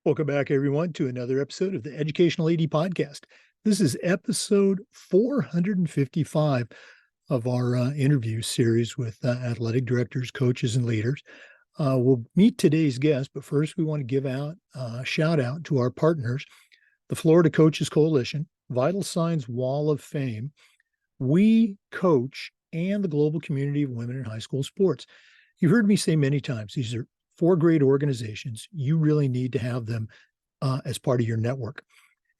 Welcome back, everyone, to another episode of the Educational AD Podcast. This is episode 455 of our interview series with athletic directors, coaches, and leaders. We'll meet today's guest, but first we want to give out a shout out to our partners, the Florida Coaches Coalition, Vital Signs Wall of Fame, We Coach, and the Global Community of Women in High School Sports. You've heard me say many times, these are four great organizations. You really need to have them as part of your network.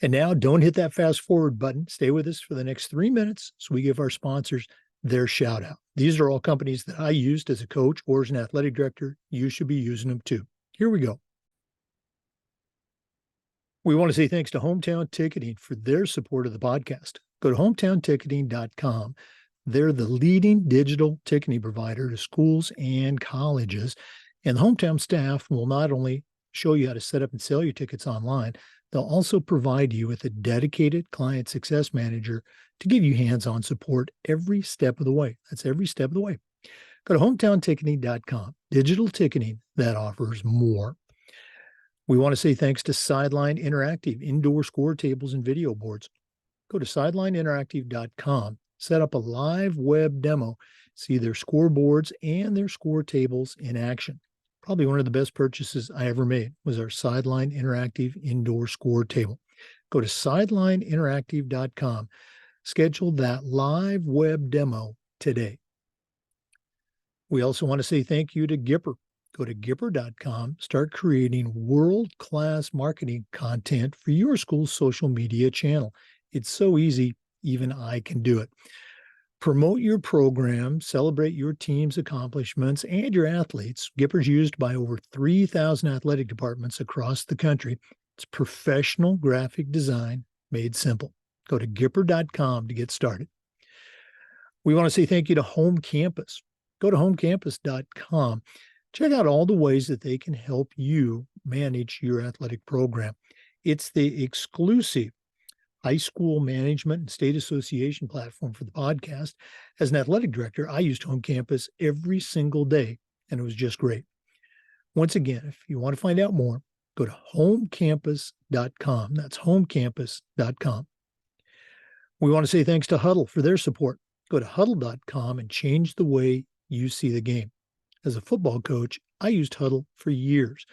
And now don't hit that fast forward button. Stay with us for the next 3 minutes so we give our sponsors their shout out. These are all companies that I used as a coach or as an athletic director. You should be using them too. Here we go. We want to say thanks to Hometown Ticketing for their support of the podcast. Go to hometownticketing.com. They're the leading digital ticketing provider to schools and colleges. And the Hometown staff will not only show you how to set up and sell your tickets online, they'll also provide you with a dedicated client success manager to give you hands-on support every step of the way. That's every step of the way. Go to hometownticketing.com. Digital ticketing that offers more. We want to say thanks to Sideline Interactive, indoor score tables and video boards. Go to sidelineinteractive.com. Set up a live web demo. See their scoreboards and their score tables in action. Probably one of the best purchases I ever made was our Sideline Interactive indoor score table. Go to sidelineinteractive.com. Schedule that live web demo today. We also want to say thank you to Gipper. Go to Gipper.com. Start creating world-class marketing content for your school's social media channel. It's so easy, even I can do it. Promote your program, celebrate your team's accomplishments and your athletes. Gipper's used by over 3,000 athletic departments across the country. It's professional graphic design made simple. Go to Gipper.com to get started. We want to say thank you to Home Campus. Go to homecampus.com. Check out all the ways that they can help you manage your athletic program. It's the exclusive high school management and state association platform for the podcast. As an athletic director, I used Home Campus every single day, and it was just great. Once again, if you want to find out more, go to homecampus.com. That's homecampus.com. We want to say thanks to Huddle for their support. Go to huddle.com and change the way you see the game. As a football coach, I used Huddle for years,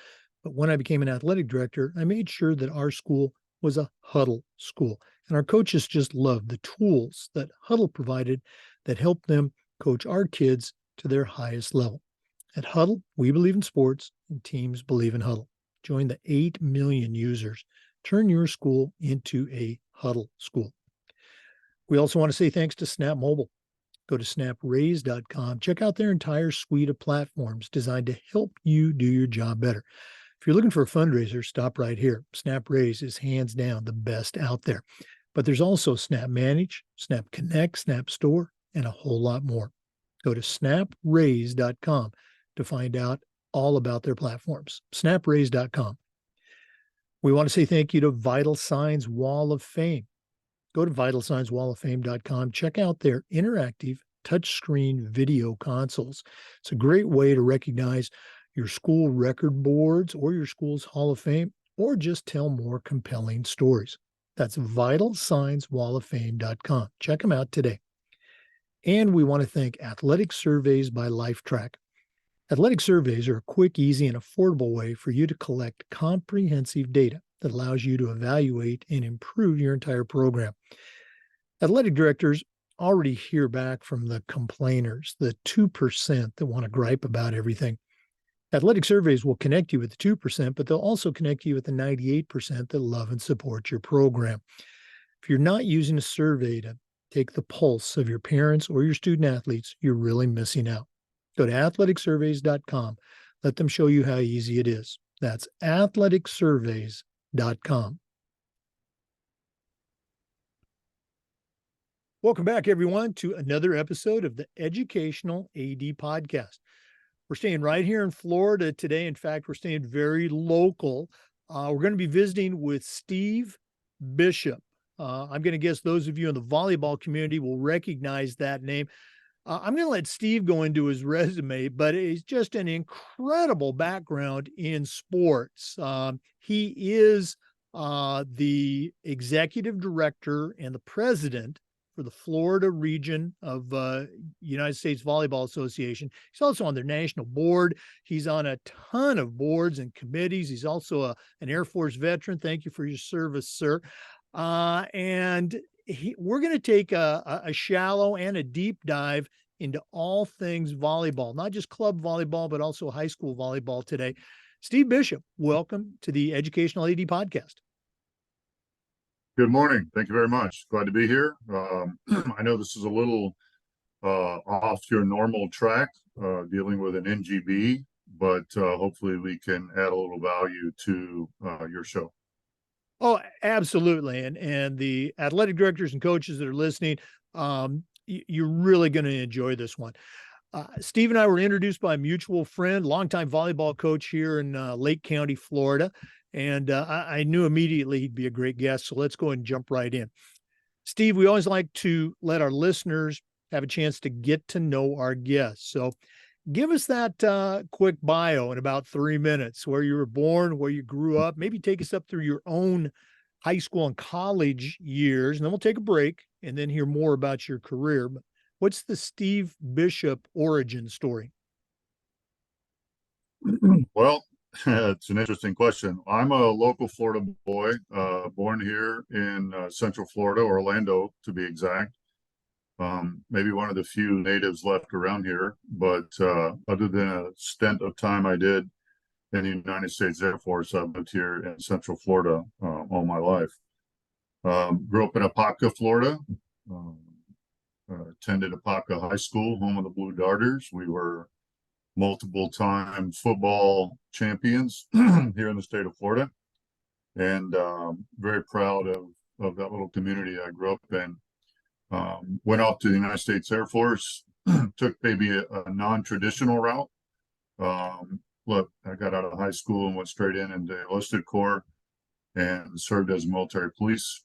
but when I became an athletic director, I made sure that our school was a Huddle school. And our coaches just loved the tools that Huddle provided that helped them coach our kids to their highest level. At Huddle, we believe in sports and teams believe in Huddle. Join the 8 million users. Turn your school into a Huddle school. We also want to say thanks to Snap Mobile. Go to snapraise.com. Check out their entire suite of platforms designed to help you do your job better. If you're looking for a fundraiser, stop right here. Snap Raise is hands down the best out there. But there's also Snap Manage, Snap Connect, Snap Store, and a whole lot more. Go to snapraise.com to find out all about their platforms. Snapraise.com. We want to say thank you to Vital Signs Wall of Fame. Go to vitalsignswalloffame.com. Check out their interactive touchscreen video consoles. It's a great way to recognize your school record boards or your school's Hall of Fame, or just tell more compelling stories. That's vitalsignswalloffame.com. Check them out today. And we want to thank Athletic Surveys by LifeTrack. Athletic surveys are a quick, easy, and affordable way for you to collect comprehensive data that allows you to evaluate and improve your entire program. Athletic directors already hear back from the complainers, the 2% that want to gripe about everything. Athletic surveys will connect you with the 2%, but they'll also connect you with the 98% that love and support your program. If you're not using a survey to take the pulse of your parents or your student athletes, you're really missing out. Go to athleticsurveys.com. Let them show you how easy it is. That's athleticsurveys.com. Welcome back, everyone, to another episode of the Educational AD Podcast. We're staying right here in Florida today. In fact, we're staying very local. We're going to be visiting with Steve Bishop. I'm going to guess those of you in the volleyball community will recognize that name. I'm going to let Steve go into his resume, but it's just an incredible background in sports. He is the executive director and the president for the Florida region of United States Volleyball Association. He's also on their national board. He's on a ton of boards and committees. He's also an Air Force veteran. Thank you for your service, sir. And we're going to take a shallow and a deep dive into all things volleyball, not just club volleyball, but also high school volleyball today. Steve Bishop, welcome to the Educational AD Podcast. Good morning. Thank you very much. Glad to be here. I know this is a little off your normal track, dealing with an NGB, but hopefully we can add a little value to your show. Oh, absolutely. And the athletic directors and coaches that are listening, you're really going to enjoy this one. Steve and I were introduced by a mutual friend, longtime volleyball coach here in Lake County, Florida. And I knew immediately he'd be a great guest. So let's go ahead and jump right in. Steve, we always like to let our listeners have a chance to get to know our guests. So give us that quick bio in about 3 minutes, where you were born, where you grew up, maybe take us up through your own high school and college years, and then we'll take a break and then hear more about your career. But what's the Steve Bishop origin story? Well, it's an interesting question. I'm a local Florida boy, born here in Central Florida, Orlando to be exact. Maybe one of the few natives left around here, but other than a stint of time I did in the United States Air Force, I've lived here in Central Florida all my life. Grew up in Apopka, Florida. Attended Apopka High School, home of the Blue Darters. We were multiple-time football champions here in the state of Florida, and very proud of that little community I grew up in. Went off to the United States Air Force, took maybe a non-traditional route. Look, I got out of high school and went straight into enlisted corps and served as military police.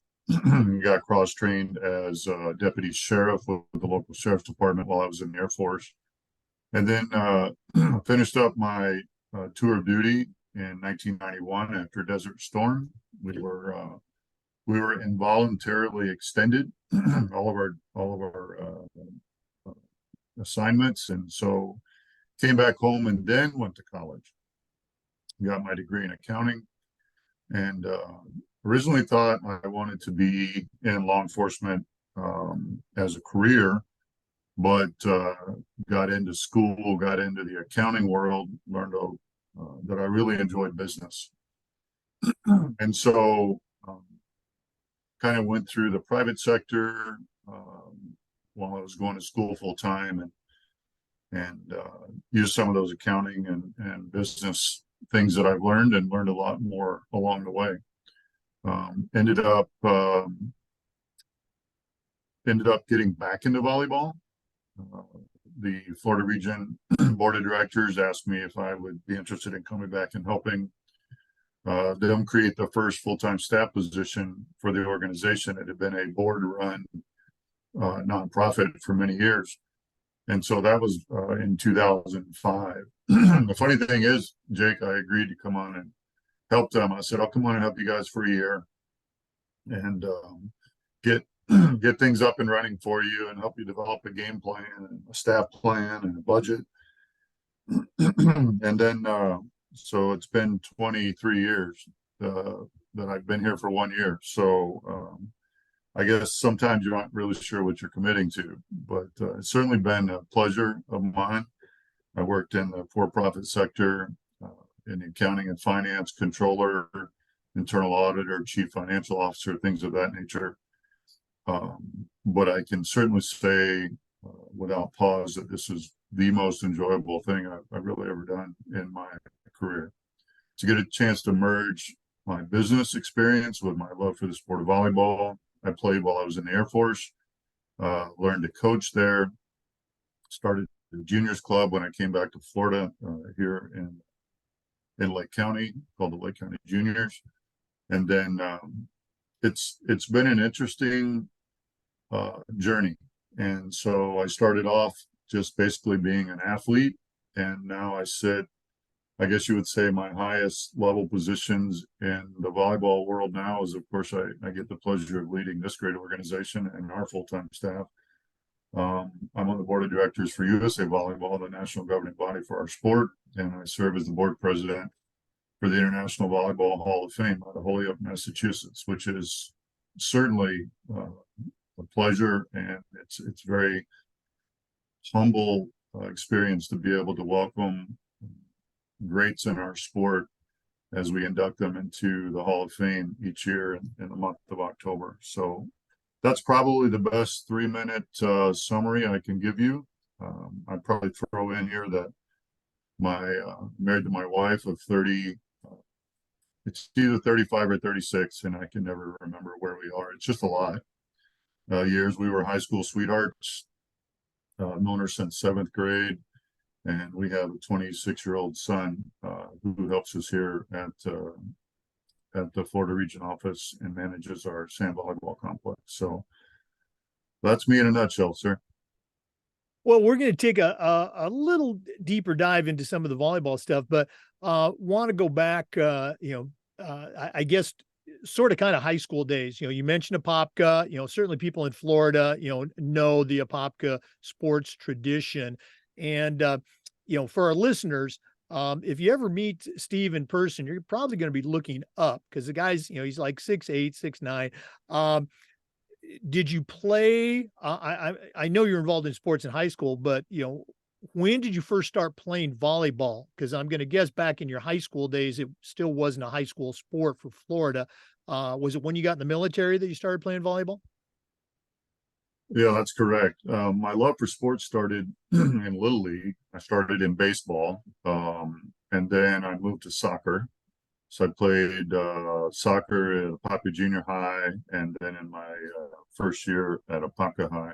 Got cross-trained as deputy sheriff with the local sheriff's department while I was in the Air Force. And then finished up my tour of duty in 1991 after Desert Storm. We were involuntarily extended all of our assignments, and so came back home and then went to college. Got my degree in accounting, and originally thought I wanted to be in law enforcement as a career, but got into school, got into the accounting world, learned that I really enjoyed business. And so kind of went through the private sector while I was going to school full time, and used some of those accounting and business things that I've learned, and learned a lot more along the way. Ended up getting back into volleyball. The Florida Region Board of Directors asked me if I would be interested in coming back and helping them create the first full-time staff position for the organization. It had been a board-run nonprofit for many years. And so that was in 2005. The funny thing is, Jake, I agreed to come on and help them. I said, I'll come on and help you guys for a year and get things up and running for you and help you develop a game plan and a staff plan and a budget. And then, so it's been 23 years that I've been here for 1 year. So I guess sometimes you're not really sure what you're committing to, but it's certainly been a pleasure of mine. I worked in the for-profit sector, in accounting and finance, controller, internal auditor, chief financial officer, things of that nature. But I can certainly say without pause that this is the most enjoyable thing I've really ever done in my career. To get a chance to merge my business experience with my love for the sport of volleyball. I played while I was in the Air Force, learned to coach there, started the juniors club when I came back to Florida here in Lake County, called the Lake County Juniors. And then it's been an interesting journey. And so I started off just basically being an athlete. And now I sit, I guess you would say, my highest level positions in the volleyball world now is, of course, I get the pleasure of leading this great organization and our full-time staff. I'm on the board of directors for USA Volleyball, the national governing body for our sport, and I serve as the board president for the International Volleyball Hall of Fame out of Holyoke, Massachusetts, which is certainly a pleasure, and it's very humble experience to be able to welcome greats in our sport as we induct them into the Hall of Fame each year in the month of October. So that's probably the best 3-minute summary I can give you. I'd probably throw in here that my married to my wife of 30, it's either 35 or 36, and I can never remember where we are. It's just a lot. Years. We were high school sweethearts, known her since 7th grade, and we have a 26-year-old son who helps us here at the Florida region office and manages our sand volleyball complex. So that's me in a nutshell, sir. Well, we're going to take a little deeper dive into some of the volleyball stuff, but want to go back, I guess, sort of kind of high school days. You mentioned Apopka, certainly people in Florida, know the Apopka sports tradition. And, for our listeners, if you ever meet Steve in person, you're probably going to be looking up because the guy's, he's like 6'8", 6'9". Did you play? I know you're involved in sports in high school, but when did you first start playing volleyball? Because I'm going to guess back in your high school days, it still wasn't a high school sport for Florida. Was it when you got in the military that you started playing volleyball? Yeah, that's correct. My love for sports started in Little League. I started in baseball, and then I moved to soccer. So I played soccer at Apopka Junior High, and then in my first year at Apopka High.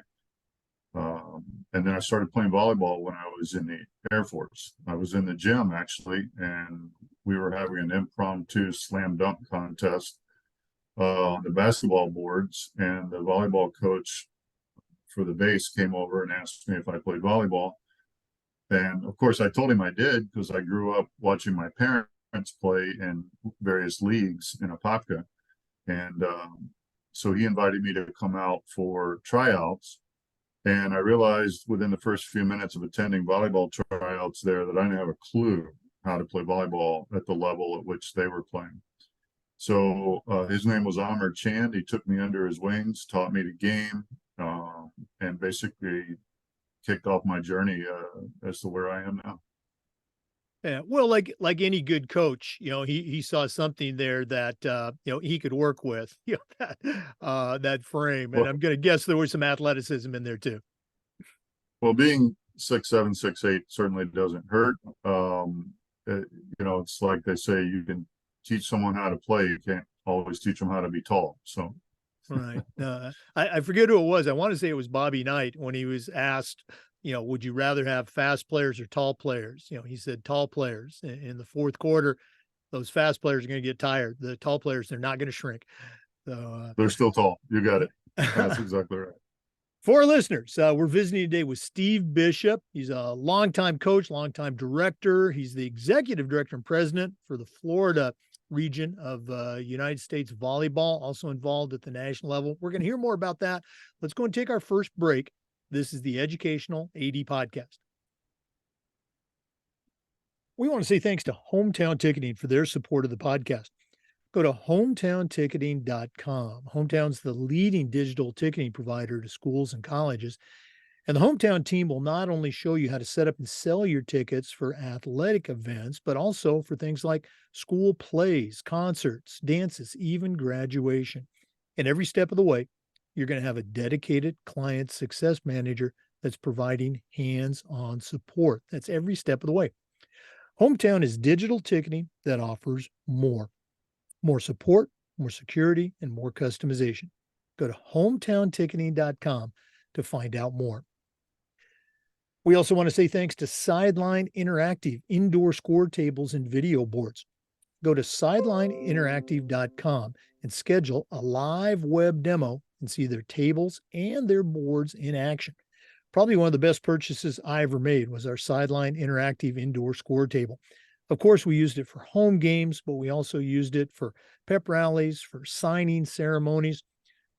And then I started playing volleyball when I was in the Air Force. I was in the gym, actually, and we were having an impromptu slam dunk contest on the basketball boards, and the volleyball coach for the base came over and asked me if I played volleyball. And of course, I told him I did because I grew up watching my parents play in various leagues in Apopka. And so he invited me to come out for tryouts. And I realized within the first few minutes of attending volleyball tryouts there that I didn't have a clue how to play volleyball at the level at which they were playing. So his name was Amr Chand. He took me under his wings, taught me the game, and basically kicked off my journey as to where I am now. Yeah, well, like any good coach, he saw something there that he could work with, that frame, and Well, I'm going to guess there was some athleticism in there too. well, being 6'7", 6'8" certainly doesn't hurt. It's like they say, you can teach someone how to play, you can't always teach them how to be tall. So, Right. I forget who it was. I want to say it was Bobby Knight when he was asked, would you rather have fast players or tall players? He said tall players. In the fourth quarter, those fast players are going to get tired. The tall players, they're not going to shrink. So they're still tall. You got it. That's exactly right. For our listeners, we're visiting today with Steve Bishop. He's a longtime coach, longtime director. He's the executive director and president for the Florida region of United States Volleyball, also involved at the national level. We're going to hear more about that. Let's go and take our first break. This is the Educational AD Podcast. We want to say thanks to Hometown Ticketing for their support of the podcast. Go to hometownticketing.com. Hometown's the leading digital ticketing provider to schools and colleges. And the Hometown team will not only show you how to set up and sell your tickets for athletic events, but also for things like school plays, concerts, dances, even graduation. And every step of the way, you're going to have a dedicated client success manager that's providing hands-on support. That's every step of the way. Hometown is digital ticketing that offers more support, more security, and more customization. Go to hometownticketing.com to find out more. We also want to say thanks to Sideline Interactive indoor score tables and video boards. Go to sidelineinteractive.com and schedule a live web demo and see their tables and their boards in action. Probably one of the best purchases I ever made was our Sideline interactive indoor score table. Of course, we used it for home games, but we also used it for pep rallies, for signing ceremonies.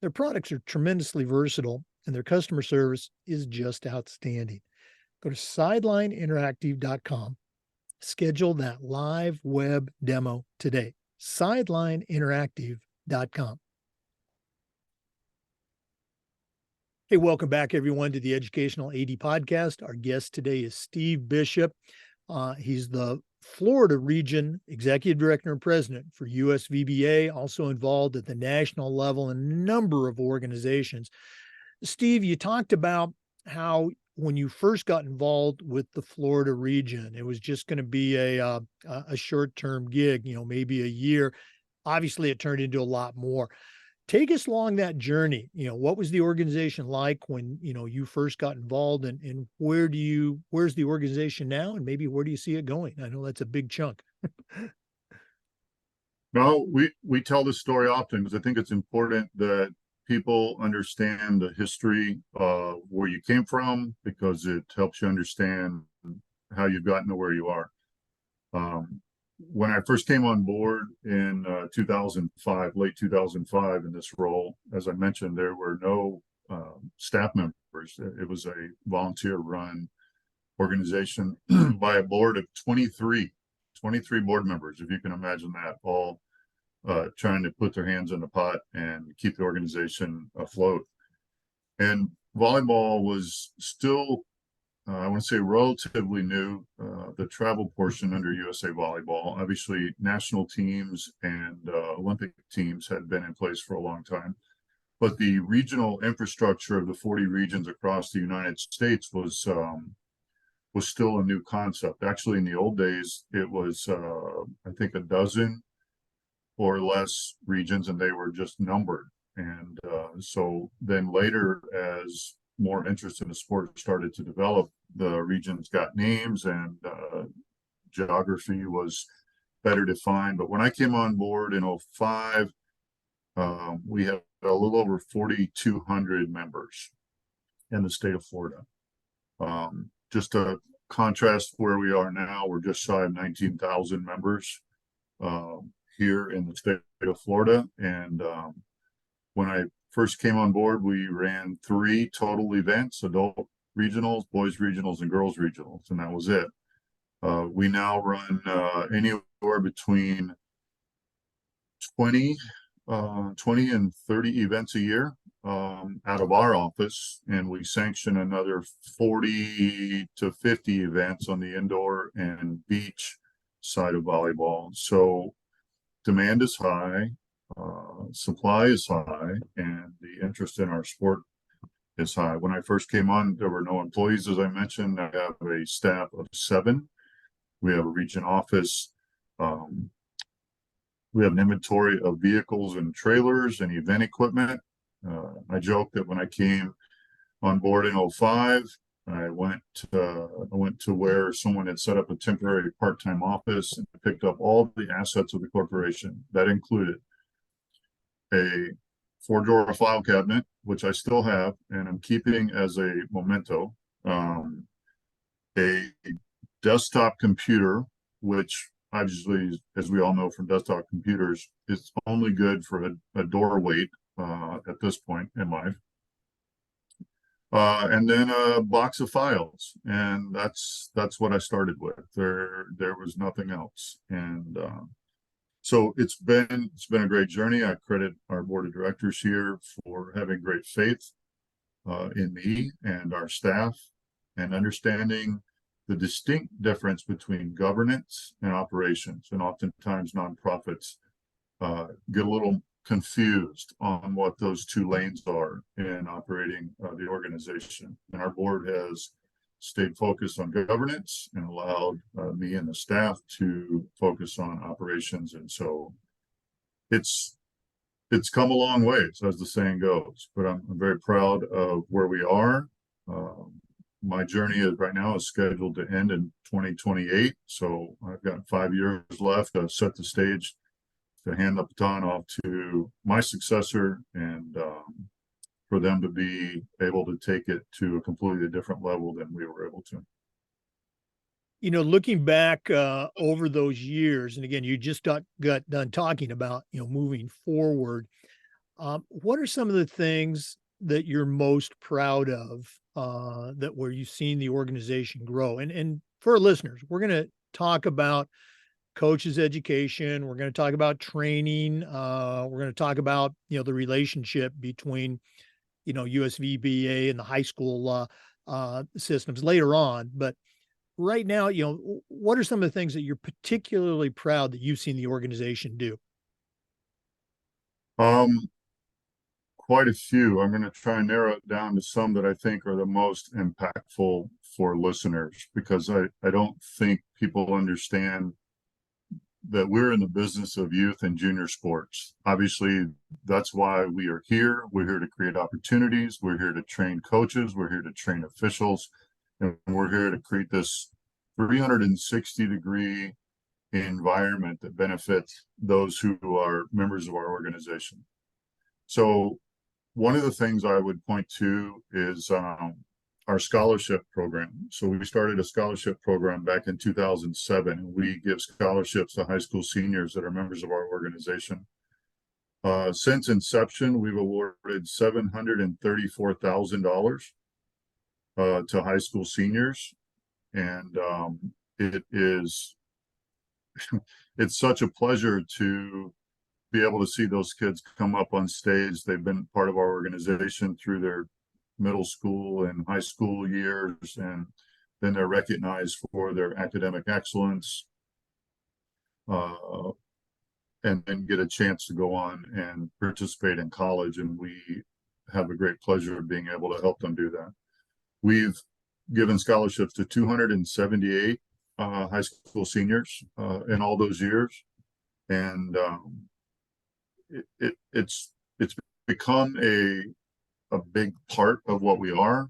Their products are tremendously versatile, and their customer service is just outstanding. Go to sidelineinteractive.com. Schedule that live web demo today. Sidelineinteractive.com. Hey, welcome back, everyone, to the Educational AD Podcast. Our guest today is Steve Bishop. He's the Florida Region Executive Director and President for USVBA, also involved at the national level in a number of organizations. Steve, you talked about how when you first got involved with the Florida region, it was just going to be a short-term gig, maybe a year. Obviously, it turned into a lot more. Take us along that journey. What was the organization like when, you first got involved, and where's the organization now, and maybe where do you see it going? I know that's a big chunk. No, we tell this story often because I think it's important that people understand the history of where you came from, because it helps you understand how you've gotten to where you are. When I first came on board in 2005, late 2005, in this role, as I mentioned, there were no staff members. It was a volunteer-run organization by a board of 23 board members, if you can imagine that, all trying to put their hands in the pot and keep the organization afloat. And volleyball was still, I want to say, relatively new. The travel portion under USA Volleyball, obviously national teams and Olympic teams had been in place for a long time, but the regional infrastructure of the 40 regions across the United States was still a new concept. Actually, in the old days, it was I think a dozen or less regions, and they were just numbered. And so then later, as more interest in the sport started to develop, the regions got names, and geography was better defined. But when I came on board in 2005, we had a little over 4,200 members in the state of Florida. Just a contrast where we are now, we're just shy of 19,000 members here in the state of Florida. And when I first came on board, we ran 3 total events: adult regionals, boys regionals, and girls regionals, and that was it. We now run anywhere between 20 and 30 events a year out of our office, and we sanction another 40 to 50 events on the indoor and beach side of volleyball. So demand is high, supply is high, and the interest in our sport is high. When I first came on, there were no employees, as I mentioned. I have a staff of 7. We have a region office. We have an inventory of vehicles and trailers and event equipment. I joke that when I came on board in 2005, I went to where someone had set up a temporary part-time office and picked up all the assets of the corporation. That included a 4-drawer file cabinet, which I still have and I'm keeping as a memento, a desktop computer, which obviously, as we all know from desktop computers, it's only good for a door wait at this point in life. And then a box of files, and that's what I started with. There was nothing else, and so it's been a great journey. I credit our board of directors here for having great faith in me and our staff, and understanding the distinct difference between governance and operations. And oftentimes nonprofits get a little confused on what those 2 lanes are in operating the organization. And our board has stayed focused on governance and allowed me and the staff to focus on operations. And so it's come a long ways, as the saying goes, but I'm very proud of where we are. My journey right now is scheduled to end in 2028. So I've got 5 years left to set the stage to hand the baton off to my successor. And for them to be able to take it to a completely different level than we were able to. Looking back over those years, and again, you just got done talking about, moving forward. What are some of the things that you're most proud of that where you've seen the organization grow? And for our listeners, we're going to talk about coaches education. We're going to talk about training. We're going to talk about, the relationship between, USVBA and the high school systems later on. But right now, what are some of the things that you're particularly proud that you've seen the organization do? Um, Quite a few. I'm going to try and narrow it down to some that I think are the most impactful for listeners, because I don't think people understand that we're in the business of youth and junior sports. Obviously, that's why we are here. We're here to create opportunities. We're here to train coaches. We're here to train officials. And we're here to create this 360-degree environment that benefits those who are members of our organization. So one of the things I would point to is our scholarship program. So we started a scholarship program back in 2007, and we give scholarships to high school seniors that are members of our organization. Since inception, we've awarded $734,000 to high school seniors, and it is it's such a pleasure to be able to see those kids come up on stage. They've been part of our organization through their middle school and high school years, and then they're recognized for their academic excellence, and then get a chance to go on and participate in college. And we have a great pleasure of being able to help them do that. We've given scholarships to 278 high school seniors in all those years, and it's become a big part of what we are.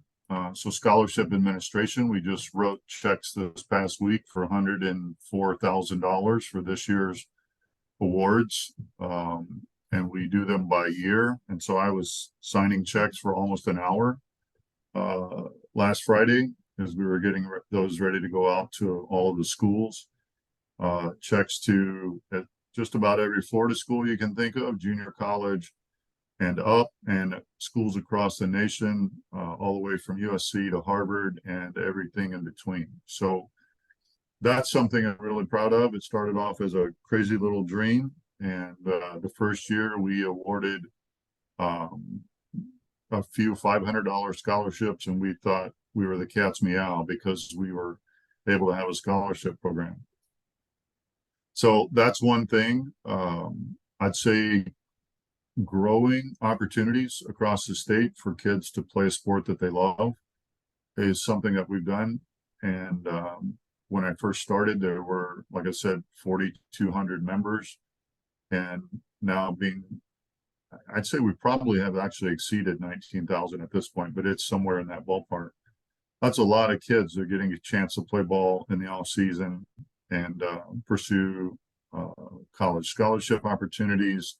So scholarship administration, we just wrote checks this past week for $104,000 for this year's awards, and we do them by year. And so I was signing checks for almost an hour last Friday as we were getting those ready to go out to all of the schools. Checks to just about every Florida school you can think of, junior college and up, and schools across the nation, all the way from USC to Harvard and everything in between. So that's something I'm really proud of. It started off as a crazy little dream, and the first year we awarded a few $500 scholarships, and we thought we were the cat's meow because we were able to have a scholarship program. So that's one thing. I'd say growing opportunities across the state for kids to play a sport that they love is something that we've done. And when I first started, there were, like I said, 4,200 members. And now I'd say we probably have actually exceeded 19,000 at this point, but it's somewhere in that ballpark. That's a lot of kids that are getting a chance to play ball in the off season and pursue college scholarship opportunities,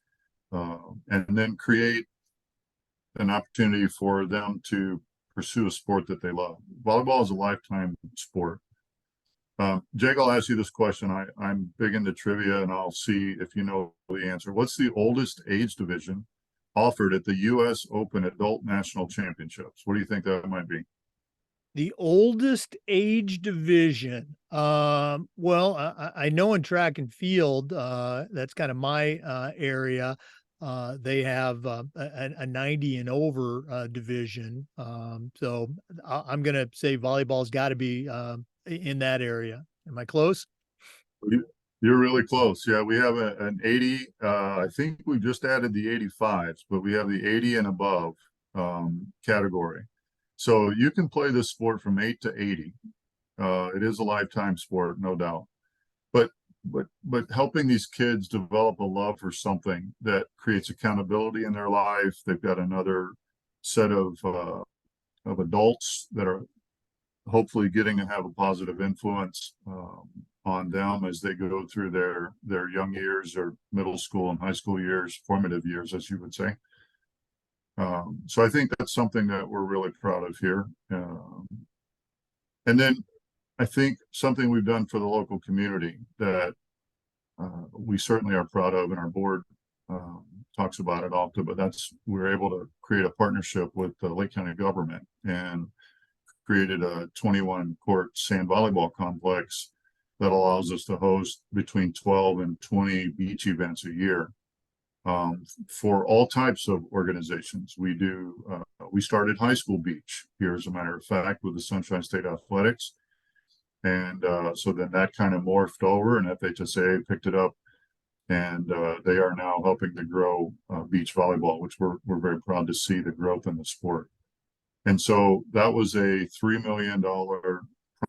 and then create an opportunity for them to pursue a sport that they love. Volleyball is a lifetime sport. Jake, I'll ask you this question. I'm big into trivia, and I'll see if you know the answer. What's the oldest age division offered at the U.S. Open Adult National Championships? What do you think that might be? The oldest age division. Well, I know in track and field, that's kind of my area. They have a 90 and over division. So I'm going to say volleyball's got to be in that area. Am I close? You're really close. Yeah, we have an 80. I think we just added the 85s, but we have the 80 and above category. So you can play this sport from 8 to 80. It is a lifetime sport, no doubt. But helping these kids develop a love for something that creates accountability in their life. They've got another set of adults that are hopefully getting to have a positive influence on them as they go through their young years or middle school and high school years, formative years, as you would say. So I think that's something that we're really proud of here. And then I think something we've done for the local community that we certainly are proud of, and our board talks about it often, but we're able to create a partnership with the Lake County government and created a 21 court sand volleyball complex that allows us to host between 12 and 20 beach events a year for all types of organizations. We started high school beach here, as a matter of fact, with the Sunshine State Athletics. And so then that kind of morphed over, and FHSA picked it up, and they are now helping to grow beach volleyball, which we're very proud to see the growth in the sport. And so that was a $3 million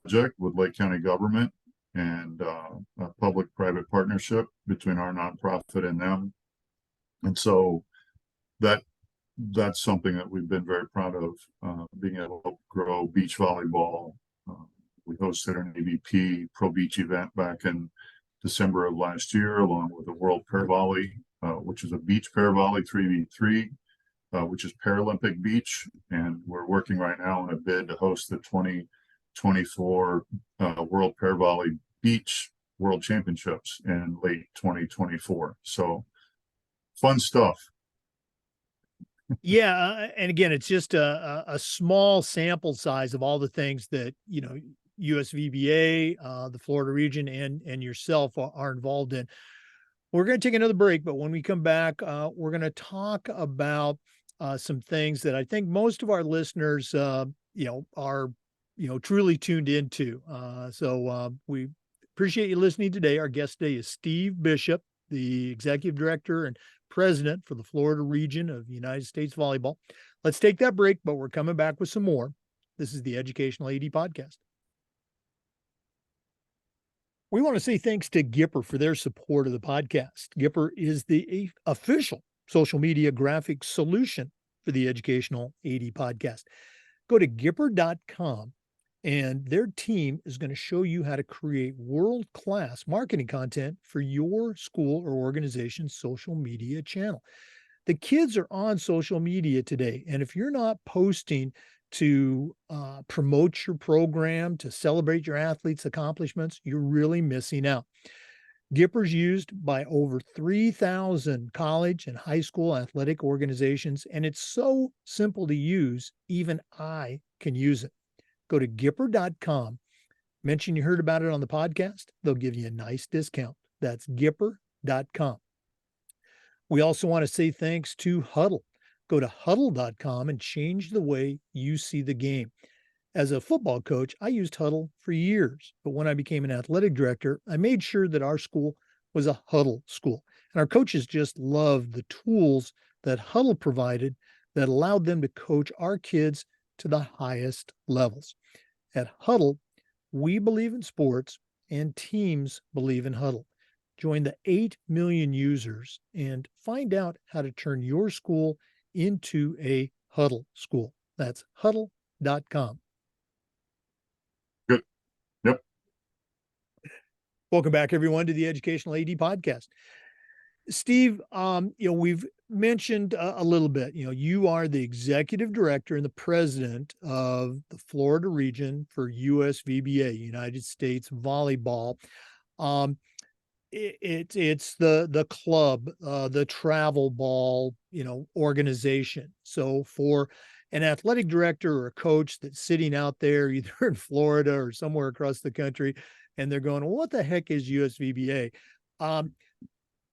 project with Lake County government and a public-private partnership between our nonprofit and them. And so that's something that we've been very proud of, being able to grow beach volleyball. We hosted an AVP Pro Beach event back in December of last year, along with the World Pair Volley, which is a beach pair volley 3v3, which is Paralympic beach. And we're working right now on a bid to host the 2024 World Pair Volley Beach World Championships in late 2024. So fun stuff. Yeah, and again, it's just a small sample size of all the things that, you know, USVBA, the Florida region, and yourself are involved in. We're going to take another break, but when we come back, we're going to talk about some things that I think most of our listeners, are, truly tuned into. So we appreciate you listening today. Our guest today is Steve Bishop, the Executive Director and President for the Florida region of United States Volleyball. Let's take that break, but we're coming back with some more. This is the Educational AD Podcast. We want to say thanks to Gipper for their support of the podcast. Gipper is the official social media graphic solution for the Educational AD Podcast. Go to Gipper.com, and their team is going to show you how to create world-class marketing content for your school or organization's social media channel. The kids are on social media today, and if you're not posting to promote your program, to celebrate your athletes' accomplishments, you're really missing out. Gipper's used by over 3,000 college and high school athletic organizations, and it's so simple to use, even I can use it. Go to Gipper.com, mention you heard about it on the podcast, they'll give you a nice discount. That's Gipper.com. We also want to say thanks to Huddle. Go to Huddle.com and change the way you see the game. As a football coach, I used Huddle for years, but when I became an athletic director, I made sure that our school was a Huddle school. And our coaches just loved the tools that Huddle provided that allowed them to coach our kids to the highest levels. At Huddle, we believe in sports and teams believe in Huddle. Join the 8 million users and find out how to turn your school into a Huddle school. That's Huddle.com. Good. Yep. Welcome back, everyone, to the Educational AD Podcast. Steve, we've mentioned a little bit, you are the executive director and the president of the Florida region for USVBA, United States Volleyball. It's the club, the travel ball, organization. So for an athletic director or a coach that's sitting out there, either in Florida or somewhere across the country, and they're going, well, what the heck is USVBA?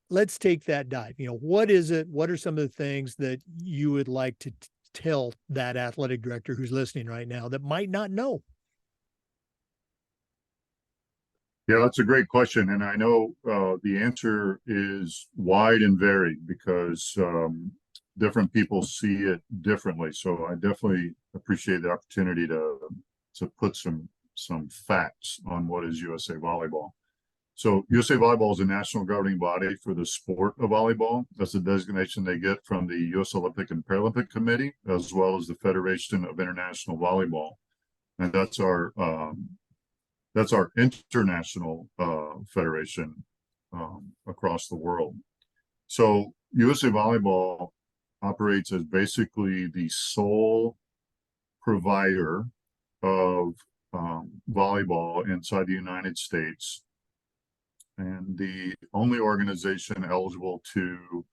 Let's take that dive. What is it? What are some of the things that you would like to tell that athletic director who's listening right now that might not know? Yeah, that's a great question. And I know the answer is wide and varied because different people see it differently. So I definitely appreciate the opportunity to put some facts on what is USA Volleyball. So USA Volleyball is a national governing body for the sport of volleyball. That's a designation they get from the U.S. Olympic and Paralympic Committee, as well as the Federation of International Volleyball. And that's our international federation across the world. So USA Volleyball operates as basically the sole provider of volleyball inside the United States, and the only organization eligible to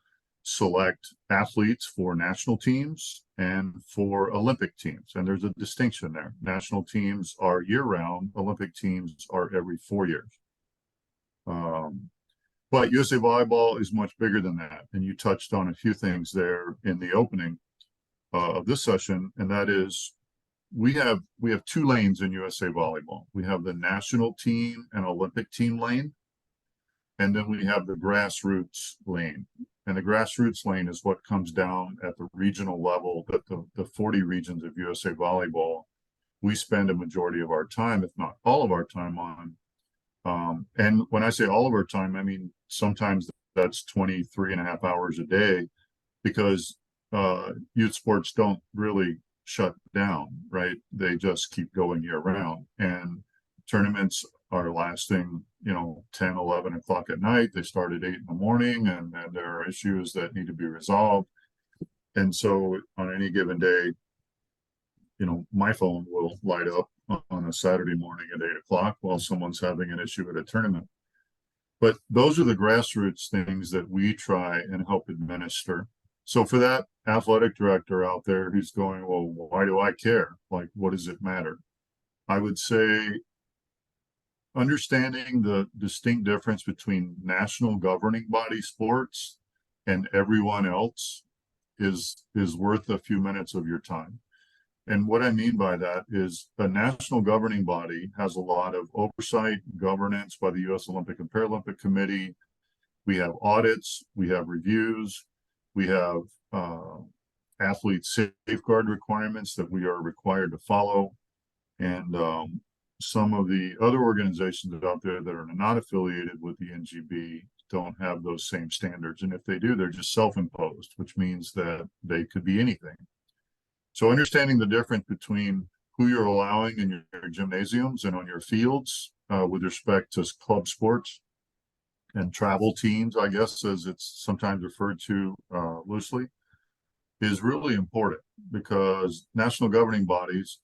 select athletes for national teams and for Olympic teams. And there's a distinction there. National teams are year-round, Olympic teams are every 4 years. But USA Volleyball is much bigger than that. And you touched on a few things there in the opening of this session, and that is we have 2 lanes in USA Volleyball. We have the national team and Olympic team lane, and then we have the grassroots lane. And the grassroots lane is what comes down at the regional level, that the 40 regions of USA Volleyball, we spend a majority of our time, if not all of our time, on. And when I say all of our time, I mean sometimes that's 23.5 hours a day, because youth sports don't really shut down, right? They just keep going year round. And tournaments are lasting, 10, 11 o'clock at night. They start at 8 in the morning, and there are issues that need to be resolved. And so on any given day, my phone will light up on a Saturday morning at 8 o'clock while someone's having an issue at a tournament. But those are the grassroots things that we try and help administer. So for that athletic director out there who's going, well, why do I care? Like, what does it matter? I would say understanding the distinct difference between national governing body sports and everyone else is worth a few minutes of your time. And what I mean by that is a national governing body has a lot of oversight, governance by the U.S. Olympic and Paralympic Committee. We have audits, we have reviews, we have athlete safeguard requirements that we are required to follow. And some of the other organizations out there that are not affiliated with the NGB don't have those same standards. And if they do, they're just self-imposed, which means that they could be anything. So understanding the difference between who you're allowing in your gymnasiums and on your fields with respect to club sports and travel teams, I guess, as it's sometimes referred to loosely, is really important, because national governing bodies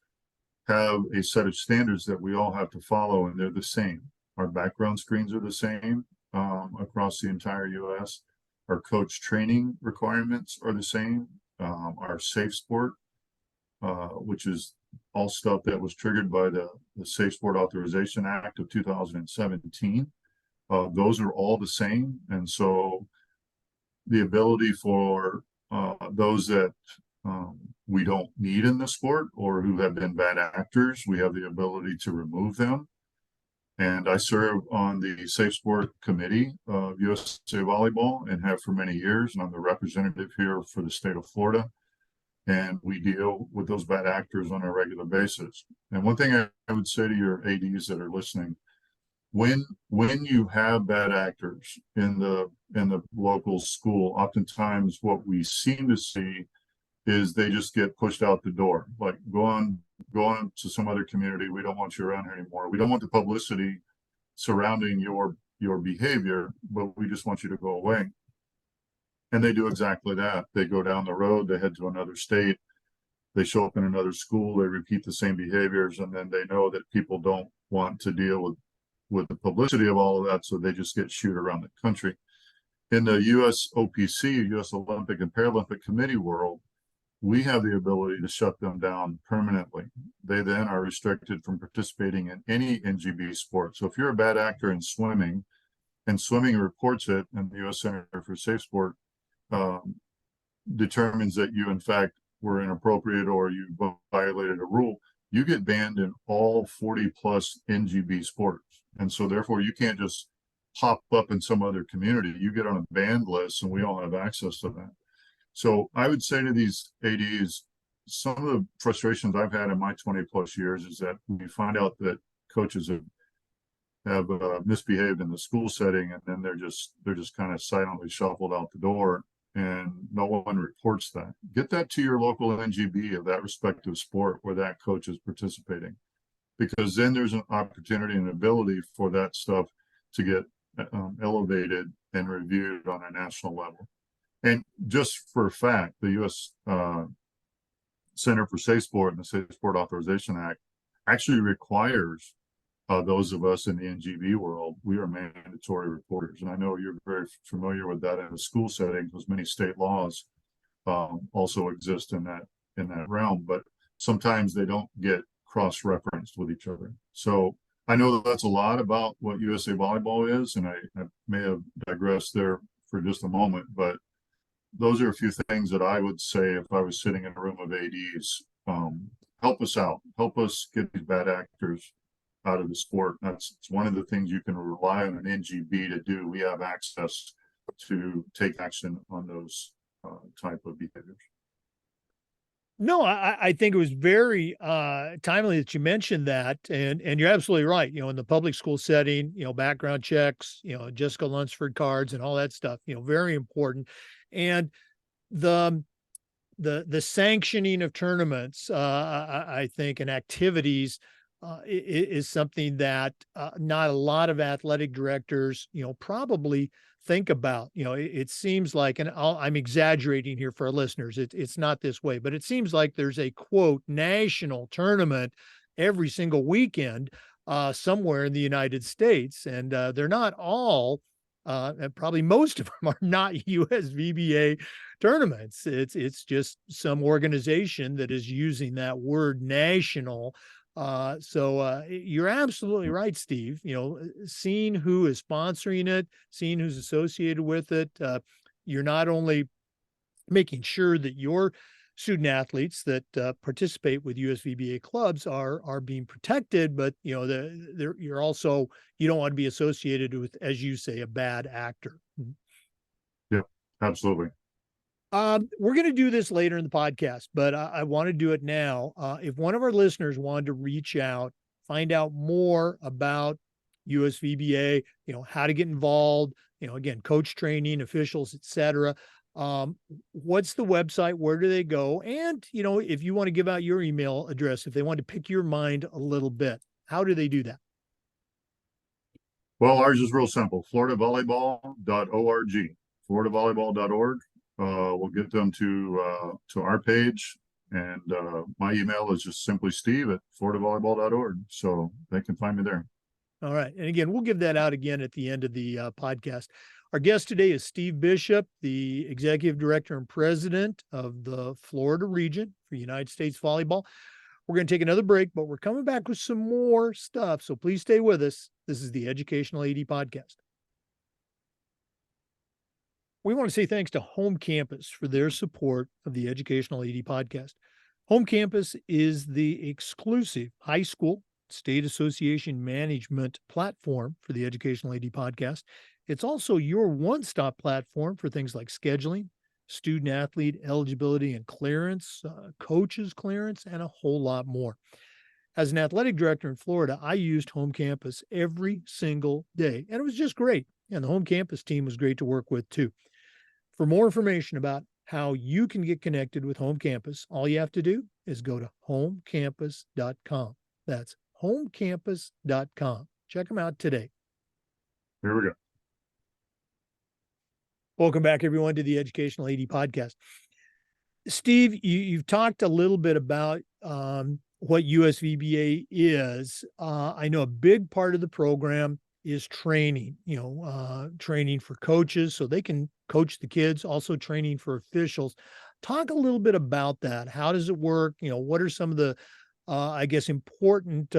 have a set of standards that we all have to follow, and they're the same. Our background screens are the same across the entire U.S. Our coach training requirements are the same. Our safe sport, which is all stuff that was triggered by the Safe Sport Authorization Act of 2017. Those are all the same. And so the ability for those that we don't need in the sport or who have been bad actors, we have the ability to remove them. And I serve on the Safe Sport Committee of USA Volleyball and have for many years, and I'm the representative here for the state of Florida. And we deal with those bad actors on a regular basis. And one thing I would say to your ADs that are listening, when you have bad actors in the local school, oftentimes what we seem to see is they just get pushed out the door. Like, go on to some other community. We don't want you around here anymore. We don't want the publicity surrounding your behavior, but we just want you to go away. And they do exactly that. They go down the road, they head to another state, they show up in another school, they repeat the same behaviors, and then they know that people don't want to deal with the publicity of all of that, so they just get shooed around the country. In the USOPC, US Olympic and Paralympic Committee world, we have the ability to shut them down permanently. They then are restricted from participating in any NGB sport. So if you're a bad actor in swimming, and swimming reports it, and the U.S. Center for Safe Sport determines that you, in fact, were inappropriate or you violated a rule, you get banned in all 40 plus NGB sports. And so therefore you can't just pop up in some other community. You get on a banned list, and we all have access to that. So I would say to these ADs, some of the frustrations I've had in my 20 plus years is that when you find out that coaches have misbehaved in the school setting, and then they're just kind of silently shuffled out the door, and no one reports that. Get that to your local NGB of that respective sport where that coach is participating, because then there's an opportunity and ability for that stuff to get elevated and reviewed on a national level. And just for a fact, the U.S. Center for Safe Sport and the Safe Sport Authorization Act actually requires those of us in the NGB world, we are mandatory reporters. And I know you're very familiar with that in a school setting, because many state laws also exist in that realm, but sometimes they don't get cross-referenced with each other. So I know that that's a lot about what USA Volleyball is, and I may have digressed there for just a moment, but those are a few things that I would say if I was sitting in a room of ADs. Help us out, help us get these bad actors out of the sport. It's one of the things you can rely on an NGB to do. We have access to take action on those type of behaviors. No, I think it was very timely that you mentioned that, and you're absolutely right. In the public school setting, background checks, Jessica Lunsford cards, and all that stuff. Very important, and the sanctioning of tournaments, I think, and activities is something that not a lot of athletic directors, probably think about. It seems like, and I'm exaggerating here for our listeners, it's not this way, but it seems like there's a quote national tournament every single weekend somewhere in the United States, and they're not all. And probably most of them are not USVBA tournaments. It's just some organization that is using that word national. So you're absolutely right, Steve. Seeing who is sponsoring it, seeing who's associated with it, you're not only making sure that your student athletes that participate with USVBA clubs are being protected, but you're also, you don't want to be associated with, as you say, a bad actor. Yeah, absolutely. We're going to do this later in the podcast, but I want to do it now. If one of our listeners wanted to reach out, find out more about USVBA, how to get involved, again, coach training, officials, etc. What's the website? Where do they go? And, if you want to give out your email address, if they want to pick your mind a little bit, how do they do that? Well, ours is real simple, floridavolleyball.org, floridavolleyball.org. We'll get them to our page, and my email is just simply steve@floridavolleyball.org, so they can find me there. All right. And again, we'll give that out again at the end of the podcast. Our guest today is Steve Bishop, the Executive Director and President of the Florida region for United States Volleyball. We're going to take another break, but we're coming back with some more stuff. So please stay with us. This is the Educational AD Podcast. We want to say thanks to Home Campus for their support of the Educational AD Podcast. Home Campus is the exclusive high school state association management platform for the Educational AD Podcast. It's also your one-stop platform for things like scheduling, student athlete eligibility and clearance, coaches clearance, and a whole lot more. As an athletic director in Florida, I used Home Campus every single day, and it was just great. And the Home Campus team was great to work with too. For more information about how you can get connected with Home Campus, all you have to do is go to homecampus.com. That's homecampus.com. Check them out today. Here we go. Welcome back, everyone, to the Educational AD Podcast. Steve, you've talked a little bit about what USVBA is. I know a big part of the program is training, training for coaches so they can coach the kids, also training for officials. Talk a little bit about that. How does it work? What are some of the, important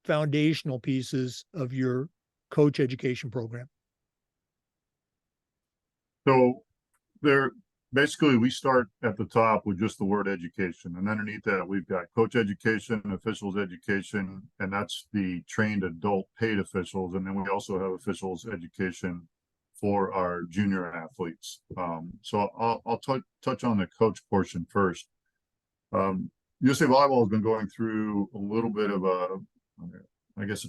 foundational pieces of your coach education program? So basically we start at the top with just the word education, and underneath that we've got coach education, officials education, and that's the trained adult paid officials, and then we also have officials education for our junior athletes. So I'll touch on the coach portion first. USA Volleyball has been going through a little bit of a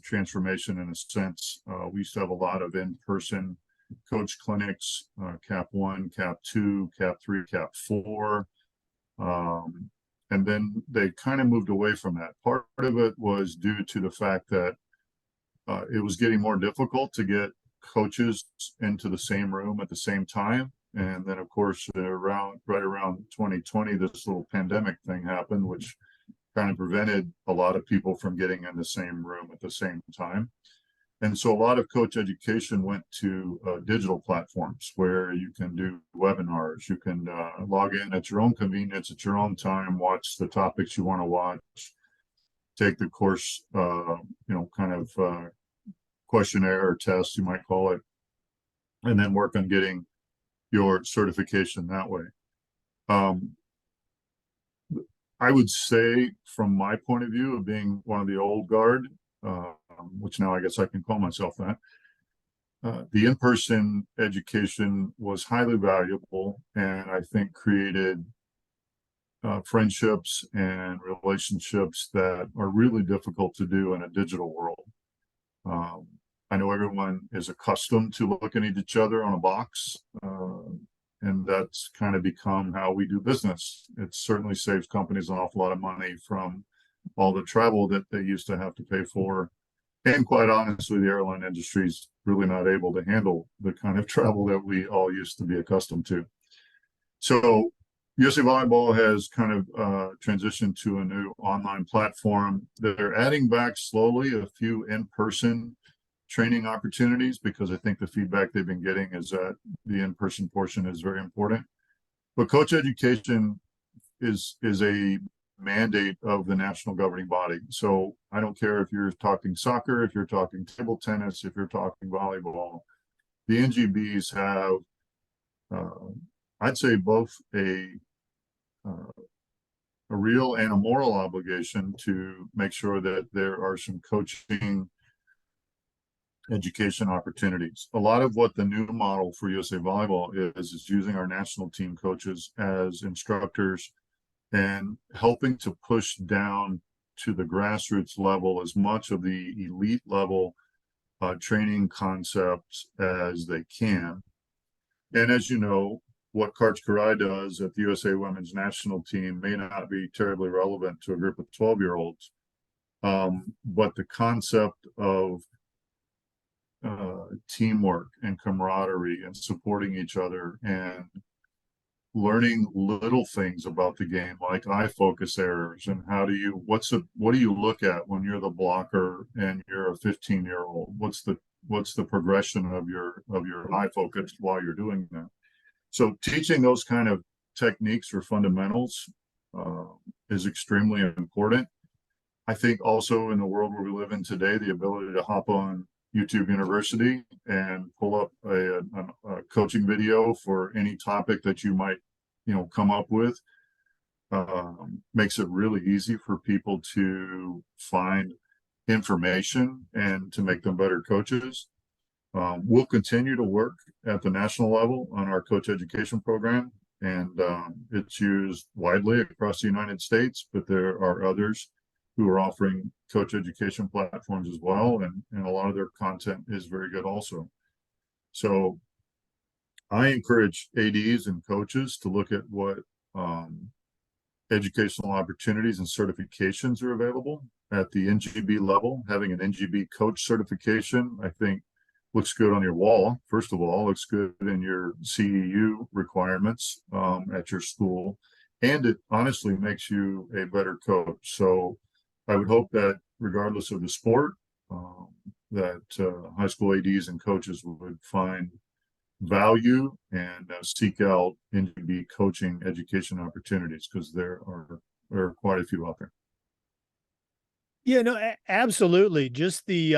transformation in a sense. We used to have a lot of in-person coach clinics, Cap 1, Cap 2, Cap 3, Cap 4. And then they kind of moved away from that. Part of it was due to the fact that it was getting more difficult to get coaches into the same room at the same time. And then, of course, right around 2020, this little pandemic thing happened, which kind of prevented a lot of people from getting in the same room at the same time. And so a lot of coach education went to digital platforms where you can do webinars. You can log in at your own convenience, at your own time, watch the topics you want to watch, take the course, kind of questionnaire or test, you might call it, and then work on getting your certification that way. I would say, from my point of view of being one of the old guard, which now I guess I can call myself that, the in-person education was highly valuable, and I think created friendships and relationships that are really difficult to do in a digital world. I know everyone is accustomed to looking at each other on a box, and that's kind of become how we do business. It certainly saves companies an awful lot of money from all the travel that they used to have to pay for. And quite honestly, the airline industry is really not able to handle the kind of travel that we all used to be accustomed to. So USA Volleyball has kind of transitioned to a new online platform. They're adding back slowly a few in-person training opportunities, because I think the feedback they've been getting is that the in-person portion is very important. But coach education is a mandate of the national governing body. So I don't care if you're talking soccer, if you're talking table tennis, if you're talking volleyball, the NGBs have, I'd say, both a real and a moral obligation to make sure that there are some coaching education opportunities. A lot of what the new model for USA Volleyball is using our national team coaches as instructors and helping to push down to the grassroots level as much of the elite level training concepts as they can. And as you know, what Karch Karai does at the USA Women's National Team may not be terribly relevant to a group of 12-year-olds, but the concept of teamwork and camaraderie and supporting each other and learning little things about the game, like eye focus errors, and what do you look at when you're the blocker and you're a 15-year-old? What's the progression of your eye focus while you're doing that? So teaching those kind of techniques or fundamentals is extremely important. I think also, in the world where we live in today, the ability to hop on YouTube University and pull up a coaching video for any topic that you might, come up with, makes it really easy for people to find information and to make them better coaches. We'll continue to work at the national level on our coach education program, and it's used widely across the United States, but there are others who are offering coach education platforms as well, and a lot of their content is very good also. So I encourage ADs and coaches to look at what educational opportunities and certifications are available at the NGB level. Having an NGB coach certification, I think, looks good on your wall. First of all, looks good in your CEU requirements at your school, and it honestly makes you a better coach. So I would hope that regardless of the sport, that high school ADs and coaches would find value and seek out NGB coaching education opportunities, because there are quite a few out there. Yeah, no, absolutely. Just the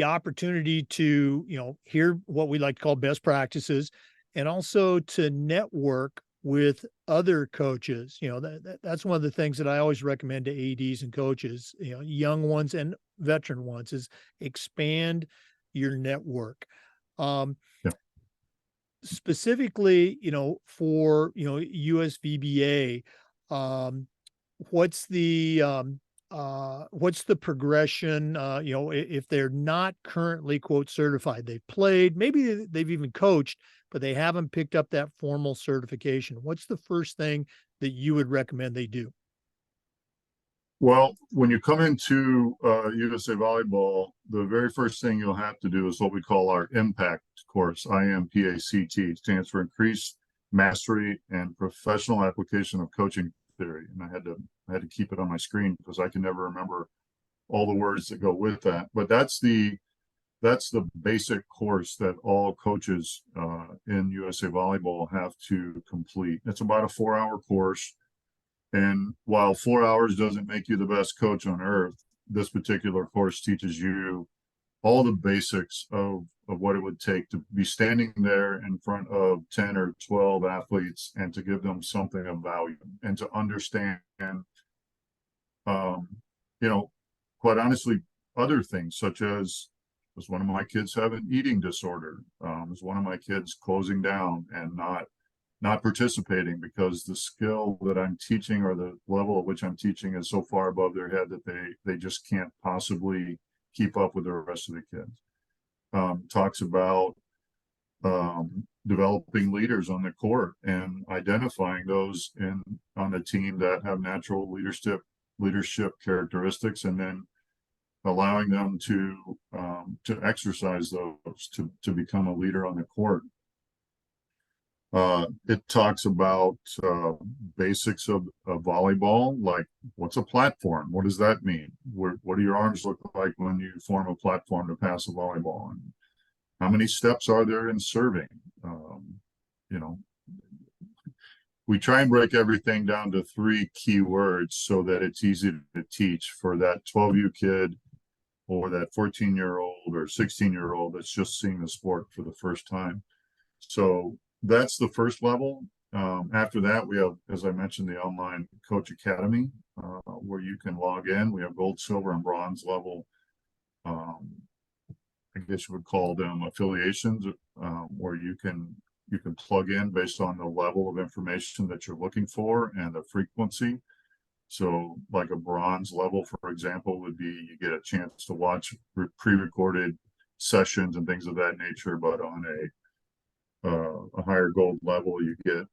opportunity to, hear what we like to call best practices, and also to network with other coaches. That's one of the things that I always recommend to ADs and coaches, young ones and veteran ones, is expand your network. Yeah. Specifically, for, USVBA, what's the progression, if they're not currently quote certified, they've played, maybe they've even coached, but they haven't picked up that formal certification. What's the first thing that you would recommend they do? Well, when you come into USA Volleyball, the very first thing you'll have to do is what we call our impact course, IMPACT. It stands for Increased Mastery and Professional Application of Coaching Theory. And I had to keep it on my screen because I can never remember all the words that go with that. But that's the basic course that all coaches in USA Volleyball have to complete. It's about a 4-hour course. And while 4 hours doesn't make you the best coach on earth, this particular course teaches you all the basics of what it would take to be standing there in front of 10 or 12 athletes and to give them something of value and to understand, um, you know, quite honestly, other things such as, does one of my kids have an eating disorder? Is one of my kids closing down and not participating because the skill that I'm teaching or the level at which I'm teaching is so far above their head that they just can't possibly keep up with the rest of the kids. Talks about developing leaders on the court and identifying those on the team that have natural leadership characteristics, and then allowing them to exercise those to become a leader on the court. It talks about basics of volleyball, like what's a platform? What does that mean? What do your arms look like when you form a platform to pass a volleyball? And how many steps are there in serving? You know, we try and break everything down to 3 key words so that it's easy to teach for that 12U kid or that 14-year-old or 16-year-old that's just seeing the sport for the first time. So that's the first level. After that, we have, as I mentioned, the online Coach Academy, where you can log in. We have gold, silver, and bronze level. I guess you would call them affiliations, where you can plug in based on the level of information that you're looking for and the frequency. So like a bronze level, for example, would be you get a chance to watch pre-recorded sessions and things of that nature, but on a higher gold level, you get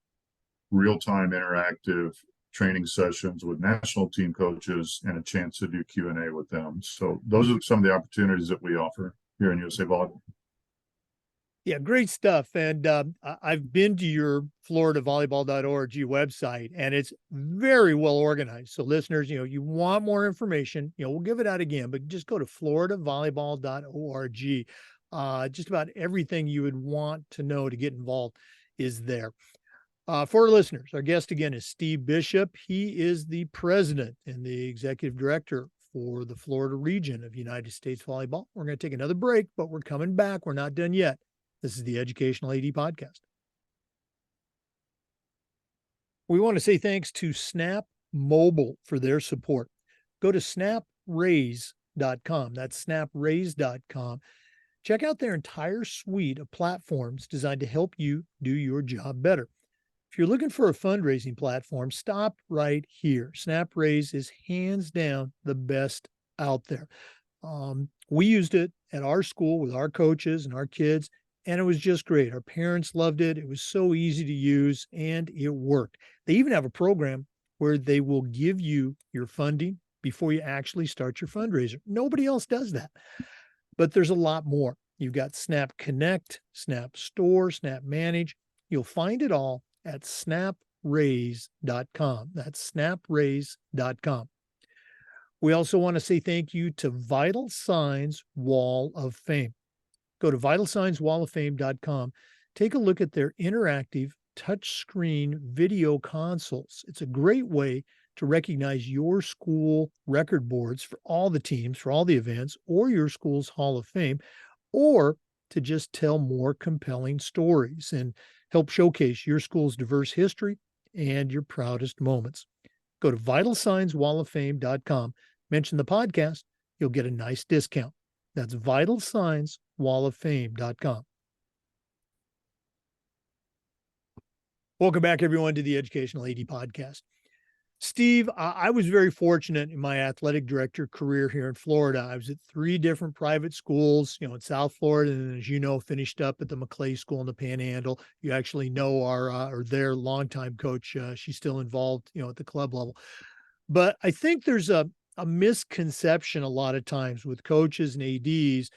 real-time interactive training sessions with national team coaches and a chance to do Q&A with them. So those are some of the opportunities that we offer here in USA Volleyball. Yeah, great stuff. And I've been to your floridavolleyball.org website, and it's very well organized. So listeners, you want more information, we'll give it out again, but just go to floridavolleyball.org. Just about everything you would want to know to get involved is there. For our listeners, our guest again is Steve Bishop. He is the president and the executive director for the Florida region of United States Volleyball. We're going to take another break, but we're coming back. We're not done yet. This is the Educational AD Podcast. We want to say thanks to Snap Mobile for their support. Go to snapraise.com. That's snapraise.com. Check out their entire suite of platforms designed to help you do your job better. If you're looking for a fundraising platform, stop right here. SnapRaise is hands down the best out there. We used it at our school with our coaches and our kids, and it was just great. Our parents loved it. It was so easy to use, and it worked. They even have a program where they will give you your funding before you actually start your fundraiser. Nobody else does that. But there's a lot more. You've got Snap Connect, Snap Store, Snap Manage. You'll find it all at snapraise.com. That's snapraise.com. We also want to say thank you to Vital Signs Wall of Fame. Go to vitalsignswalloffame.com. Take a look at their interactive touchscreen video consoles. It's a great way to recognize your school record boards for all the teams, for all the events, or your school's Hall of Fame, or to just tell more compelling stories and help showcase your school's diverse history and your proudest moments. Go to vitalsignswalloffame.com. Mention the podcast. You'll get a nice discount. That's vitalsignswalloffame.com. Welcome back, everyone, to the Educational AD Podcast. Steve, I was very fortunate in my athletic director career here in Florida. I was at 3 different private schools, in South Florida, and as you know, finished up at the McClay School in the Panhandle. You actually know their longtime coach. She's still involved, at the club level. But I think there's a misconception a lot of times with coaches and ADs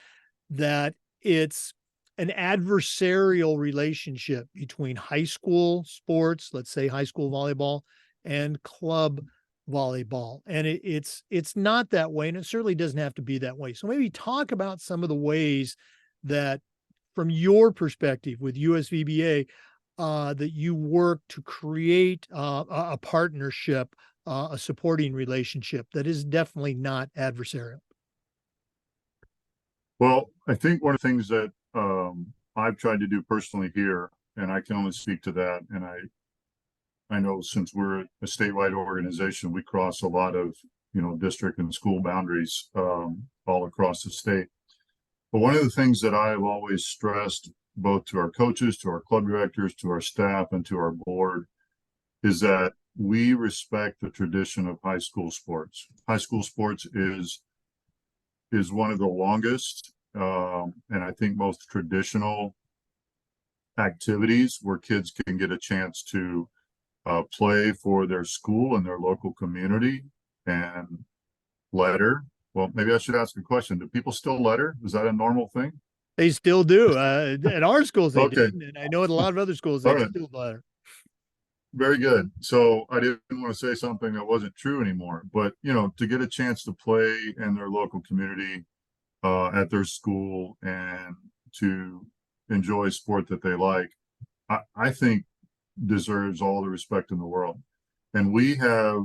that it's an adversarial relationship between high school sports, let's say high school volleyball, and club volleyball. And it's not that way, and it certainly doesn't have to be that way. So maybe talk about some of the ways that, from your perspective with USVBA, that you work to create a partnership, a supporting relationship that is definitely not adversarial. Well, I think one of the things that I've tried to do personally here, and I can only speak to that, and I know since we're a statewide organization, we cross a lot of, district and school boundaries all across the state. But one of the things that I've always stressed, both to our coaches, to our club directors, to our staff, and to our board, is that we respect the tradition of high school sports. High school sports is one of the longest and I think most traditional activities where kids can get a chance to play for their school and their local community. And letter, well, maybe I should ask a question. Do people still letter? Is that a normal thing? They still do. At our schools, they Okay. did, and I know at a lot of other schools All they right. still do. Very good. So I didn't want to say something that wasn't true anymore, but to get a chance to play in their local community at their school and to enjoy sport that they like, I think deserves all the respect in the world. And we have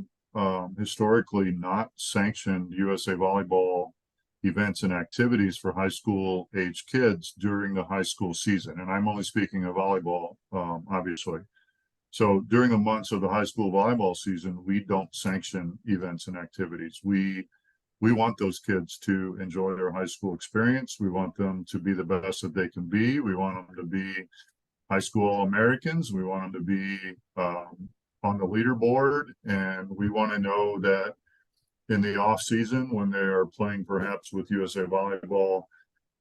historically not sanctioned USA Volleyball events and activities for high school age kids during the high school season. And I'm only speaking of volleyball, obviously. So during the months of the high school volleyball season, we don't sanction events and activities. We want those kids to enjoy their high school experience. We want them to be the best that they can be. We want them to be high school All-Americans. We want them to be on the leaderboard. And we want to know that in the off season, when they are playing perhaps with USA Volleyball,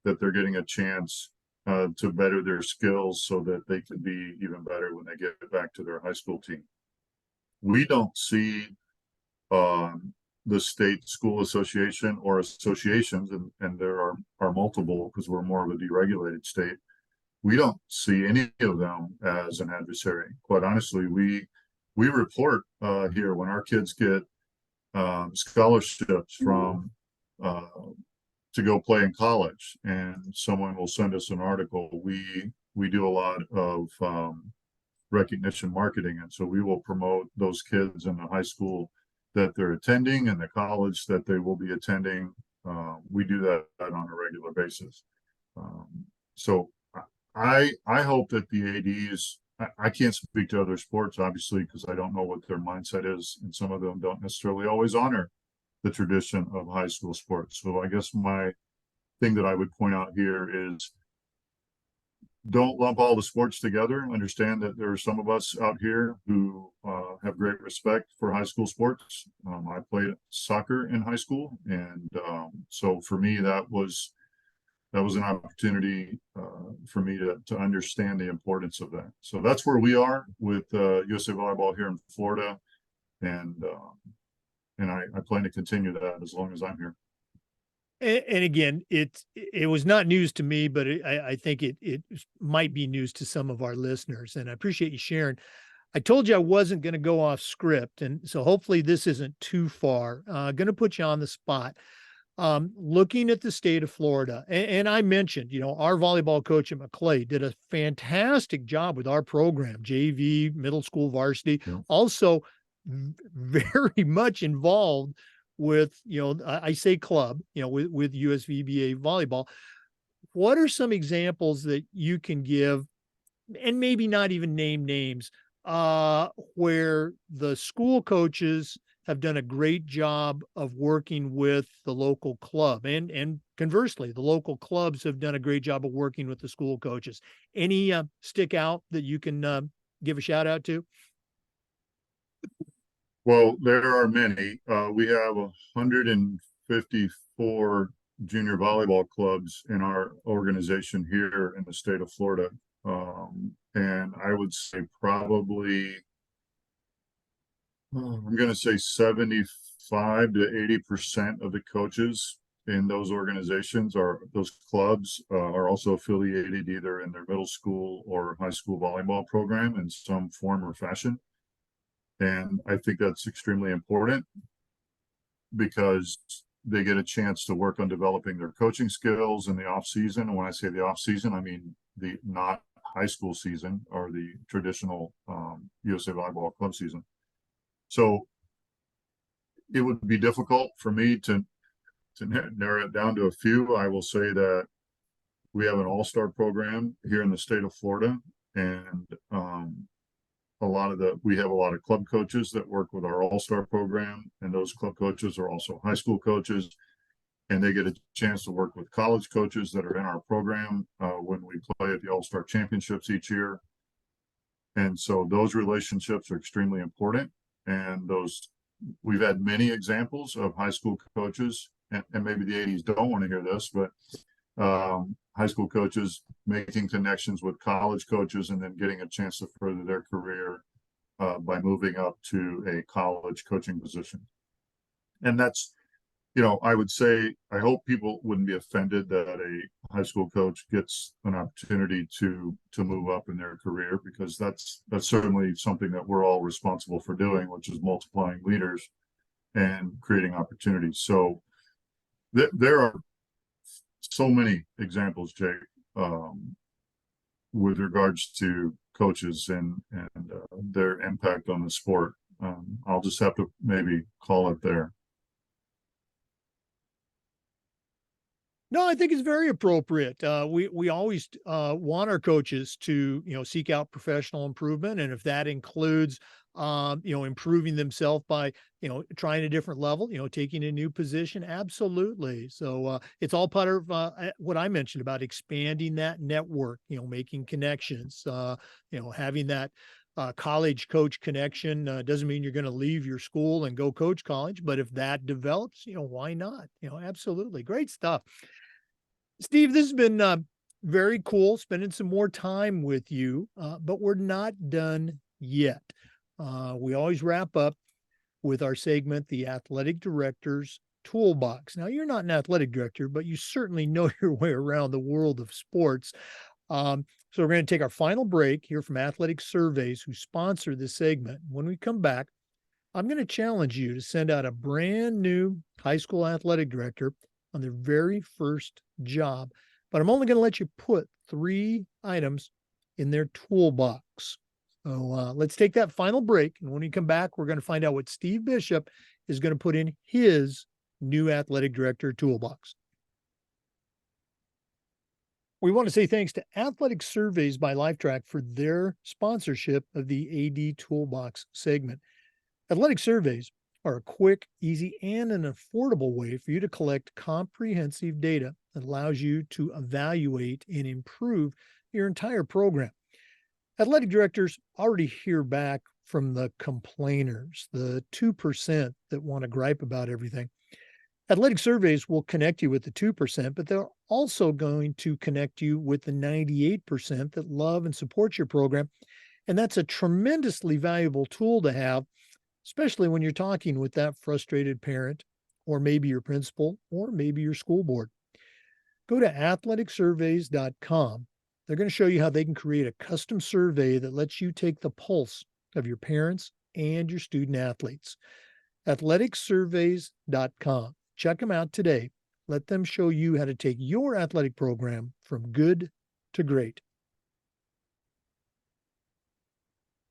that they're getting a chance to better their skills so that they can be even better when they get back to their high school team. We don't see the state school association or associations, and there are multiple because we're more of a deregulated state. We don't see any of them as an adversary. Quite honestly, we report here when our kids get scholarships from to go play in college, and someone will send us an article. We do a lot of recognition marketing, and so we will promote those kids in the high school that they're attending and the college that they will be attending. We do that on a regular basis. So I hope that the ADs, I can't speak to other sports, obviously, because I don't know what their mindset is, and some of them don't necessarily always honor the tradition of high school sports. So I guess my thing that I would point out here is don't lump all the sports together. Understand that there are some of us out here who have great respect for high school sports. I played soccer in high school, and so for me that was an opportunity for me to understand the importance of that. So that's where we are with USA Volleyball here in Florida, and I plan to continue that as long as I'm here. And again, it was not news to me, but I think it might be news to some of our listeners, and I appreciate you sharing. I told you I wasn't going to go off script, and so hopefully this isn't too far. Going to put you on the spot. Looking at the state of Florida, and I mentioned, our volleyball coach at McClay did a fantastic job with our program, JV, middle school varsity, Yeah. also very much involved with, I say club, with USVBA volleyball. What are some examples that you can give, and maybe not even name names, where the school coaches have done a great job of working with the local club, and conversely, the local clubs have done a great job of working with the school coaches? Any stick out that you can give a shout out to? Well, there are many. We have 154 junior volleyball clubs in our organization here in the state of Florida. And I would say probably I'm going to say 75 to 80% of the coaches in those organizations or those clubs are also affiliated either in their middle school or high school volleyball program in some form or fashion. And I think that's extremely important because they get a chance to work on developing their coaching skills in the off season. And when I say the off season, I mean the not high school season or the traditional USA Volleyball Club season. So it would be difficult for me to narrow it down to a few. I will say that we have an all-star program here in the state of Florida, and we have a lot of club coaches that work with our all-star program, and those club coaches are also high school coaches, and they get a chance to work with college coaches that are in our program when we play at the all-star championships each year. And so those relationships are extremely important, and we've had many examples of high school coaches, and maybe the 80s don't want to hear this, but high school coaches making connections with college coaches and then getting a chance to further their career by moving up to a college coaching position. And that's, I would say, I hope people wouldn't be offended that a high school coach gets an opportunity to move up in their career, because that's certainly something that we're all responsible for doing, which is multiplying leaders and creating opportunities. So there are so many examples, Jake, with regards to coaches and their impact on the sport. I'll just have to maybe call it there. No, I think it's very appropriate. We always want our coaches to seek out professional improvement, and if that includes improving themselves by trying a different level, taking a new position, absolutely. So it's all part of what I mentioned about expanding that network, making connections, having that college coach connection. Doesn't mean you're going to leave your school and go coach college, but if that develops, why not? Absolutely. Great stuff. Steve, this has been very cool spending some more time with you, but we're not done yet. We always wrap up with our segment, the Athletic Director's Toolbox. Now, you're not an athletic director, but you certainly know your way around the world of sports. So we're going to take our final break here from Athletic Surveys, who sponsor this segment. When we come back, I'm going to challenge you to send out a brand new high school athletic director on their very first job, but I'm only going to let you put 3 items in their toolbox. So let's take that final break. And when we come back, we're going to find out what Steve Bishop is going to put in his new athletic director toolbox. We want to say thanks to Athletic Surveys by LifeTrack for their sponsorship of the AD Toolbox segment. Athletic Surveys are a quick, easy, and an affordable way for you to collect comprehensive data that allows you to evaluate and improve your entire program. Athletic directors already hear back from the complainers, the 2% that want to gripe about everything. Athletic Surveys will connect you with the 2%, but they're also going to connect you with the 98% that love and support your program. And that's a tremendously valuable tool to have, especially when you're talking with that frustrated parent, or maybe your principal, or maybe your school board. Go to athleticsurveys.com. They're going to show you how they can create a custom survey that lets you take the pulse of your parents and your student athletes. athleticsurveys.com. Check them out today. Let them show you how to take your athletic program from good to great.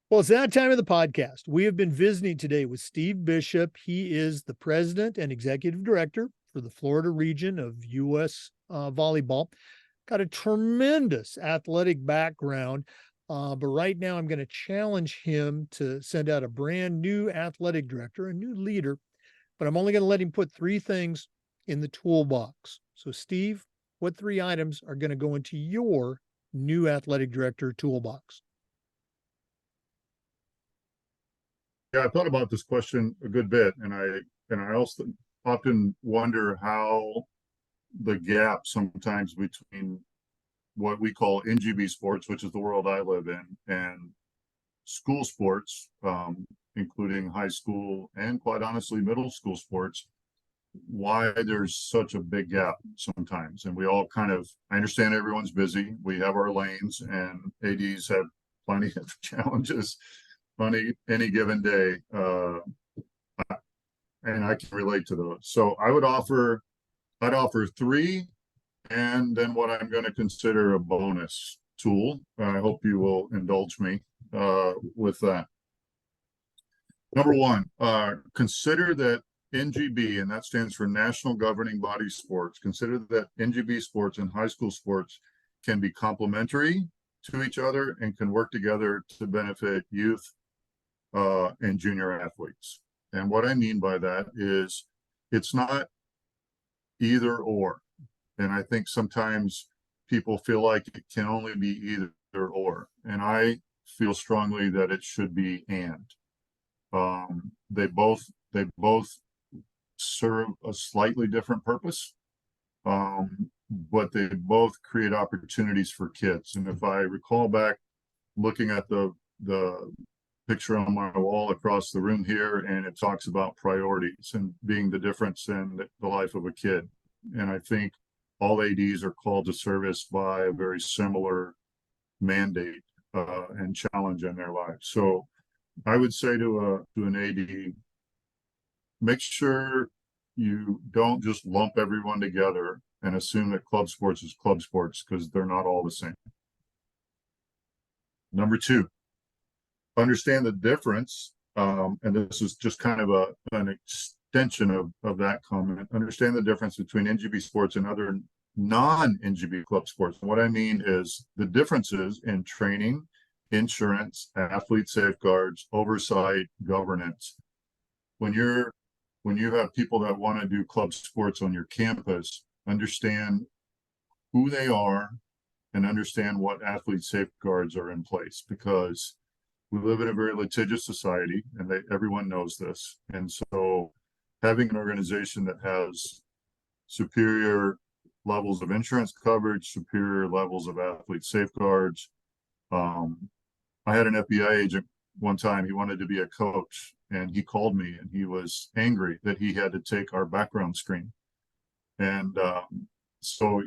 Well, it's that time of the podcast. We have been visiting today with Steve Bishop. He is the president and executive director for the Florida region of US Volleyball. Got a tremendous athletic background, but right now I'm going to challenge him to send out a brand new athletic director, a new leader, but I'm only going to let him put 3 things in the toolbox. So, Steve, what 3 items are going to go into your new athletic director toolbox? Yeah, I thought about this question a good bit, and I also often wonder how the gap sometimes between what we call NGB sports, which is the world I live in, and school sports, including high school and quite honestly middle school sports, why there's such a big gap sometimes. And we all kind of, I understand everyone's busy. We have our lanes, and ADs have plenty of challenges on any given day. And I can relate to those. So I'd offer three, and then what I'm going to consider a bonus tool. I hope you will indulge me with that. Number one, consider that NGB, and that stands for National Governing Body Sports. Consider that NGB sports and high school sports can be complementary to each other and can work together to benefit youth and junior athletes. And what I mean by that is it's not either or. And I think sometimes people feel like it can only be either or. And I feel strongly that it should be and. They both serve a slightly different purpose, but they both create opportunities for kids. And if I recall back looking at the picture on my wall across the room here, and it talks about priorities and being the difference in the life of a kid. And I think all ADs are called to service by a very similar mandate and challenge in their lives. So I would say to an AD, make sure you don't just lump everyone together and assume that club sports is club sports, because they're not all the same. Number two, understand the difference, and this is just kind of an extension of that comment. Understand the difference between NGB sports and other non-NGB club sports. And what I mean is the differences in training, insurance, athlete safeguards, oversight, governance. When you have people that want to do club sports on your campus, understand who they are and understand what athlete safeguards are in place, because we live in a very litigious society, and everyone knows this. And so having an organization that has superior levels of insurance coverage, superior levels of athlete safeguards. I had an FBI agent one time. He wanted to be a coach, and he called me, and he was angry that he had to take our background screen. And so,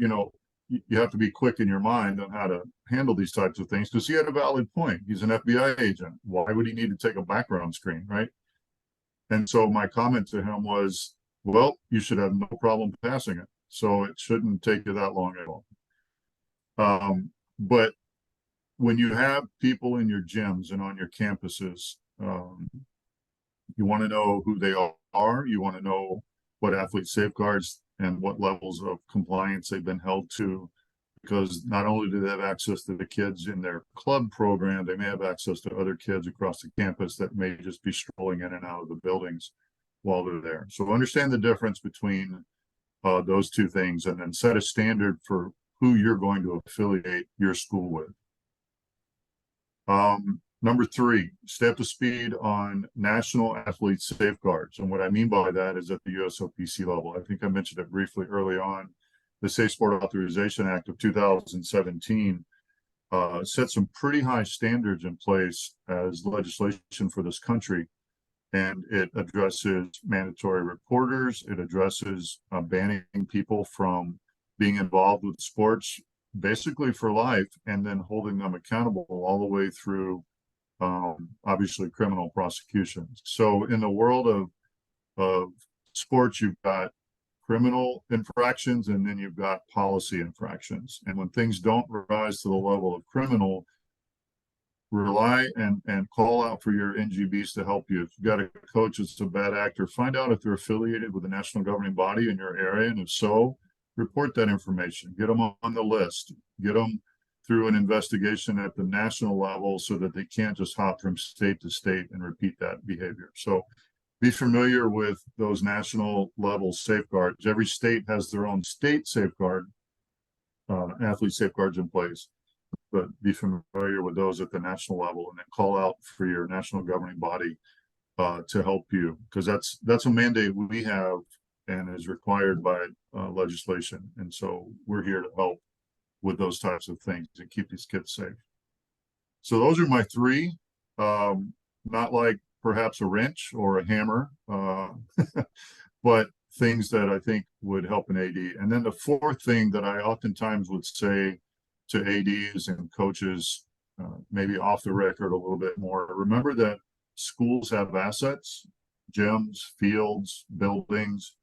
you have to be quick in your mind on how to handle these types of things, because he had a valid point. He's an FBI agent. Why would he need to take a background screen, right? And so my comment to him was, well, you should have no problem passing it. So it shouldn't take you that long at all. But when you have people in your gyms and on your campuses, you want to know who they are. You want to know what athlete safeguards and what levels of compliance they've been held to, because not only do they have access to the kids in their club program, they may have access to other kids across the campus that may just be strolling in and out of the buildings while they're there. So understand the difference between those two things, and then set a standard for who you're going to affiliate your school with. Number three, stay up to speed on national athlete safeguards. And what I mean by that is at the USOPC level. I think I mentioned it briefly early on. The Safe Sport Authorization Act of 2017 set some pretty high standards in place as legislation for this country. And it addresses mandatory reporters. It addresses banning people from being involved with sports basically for life, and then holding them accountable all the way through obviously criminal prosecutions. So in the world of sports, you've got criminal infractions, and then you've got policy infractions. And when things don't rise to the level of criminal, rely and call out for your NGBs to help you. If you've got a coach that's a bad actor, find out if they're affiliated with the national governing body in your area, and if so, report that information. Get them on the list. Get them through an investigation at the national level, so that they can't just hop from state to state and repeat that behavior. So be familiar with those national level safeguards. Every state has their own state safeguard, athlete safeguards in place, but be familiar with those at the national level, and then call out for your national governing body to help you, because that's a mandate we have and is required by legislation. And so we're here to help with those types of things and keep these kids safe. So those are my three. Not like perhaps a wrench or a hammer, but things that I think would help an AD. And then the fourth thing that I oftentimes would say to ADs and coaches, maybe off the record a little bit more, remember that schools have assets, gyms, fields, buildings,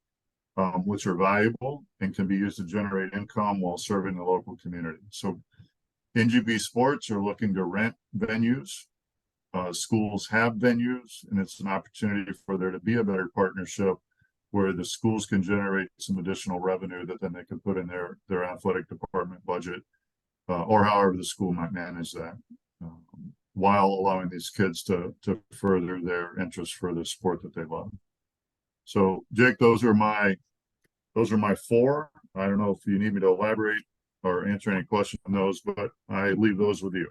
which are valuable and can be used to generate income while serving the local community. So NGB Sports are looking to rent venues. Schools have venues, and it's an opportunity for there to be a better partnership where the schools can generate some additional revenue that then they can put in their athletic department budget, or however the school might manage that, while allowing these kids to further their interest for the sport that they love. So, Jake, those are my four. I don't know if you need me to elaborate or answer any questions on those, but I leave those with you.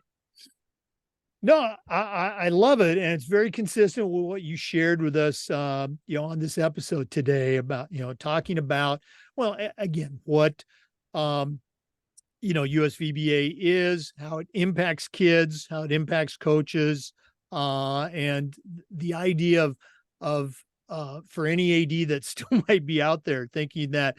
No, I love it. And it's very consistent with what you shared with us, on this episode today about, talking about, well, again, what, USVBA is, how it impacts kids, how it impacts coaches, and the idea of for any AD that still might be out there thinking that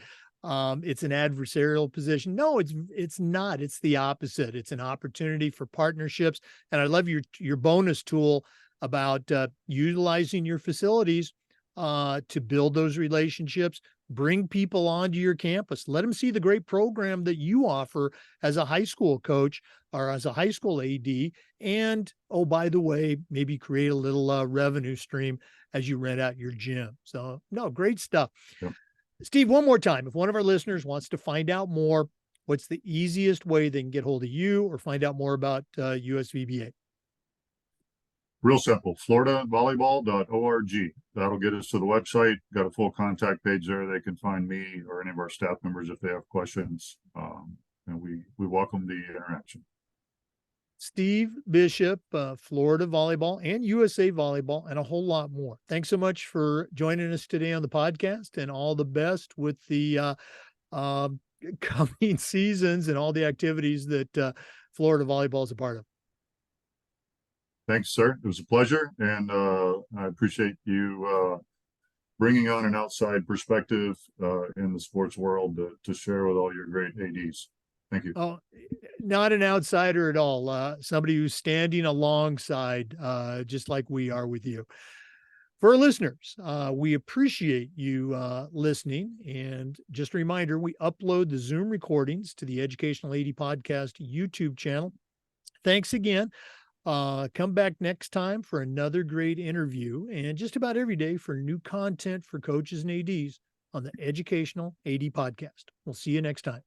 it's an adversarial position. No, it's not. It's the opposite. It's an opportunity for partnerships. And I love your bonus tool about utilizing your facilities to build those relationships, bring people onto your campus, let them see the great program that you offer as a high school coach or as a high school AD. And, oh, by the way, maybe create a little revenue stream as you rent out your gym. So, no, great stuff. Yep. Steve, one more time, if one of our listeners wants to find out more, what's the easiest way they can get hold of you or find out more about USVBA? Real simple, floridavolleyball.org. That'll get us to the website. Got a full contact page there. They can find me or any of our staff members if they have questions. And we welcome the interaction. Steve Bishop, Florida Volleyball and USA Volleyball, and a whole lot more. Thanks so much for joining us today on the podcast, and all the best with the coming seasons and all the activities that Florida Volleyball is a part of. Thanks, sir. It was a pleasure, and I appreciate you bringing on an outside perspective in the sports world to share with all your great ADs. Thank you. Oh, not an outsider at all. Somebody who's standing alongside, just like we are with you. For our listeners, we appreciate you listening. And just a reminder, we upload the Zoom recordings to the Educational AD Podcast YouTube channel. Thanks again. Come back next time for another great interview, and just about every day for new content for coaches and ADs on the Educational AD Podcast. We'll see you next time.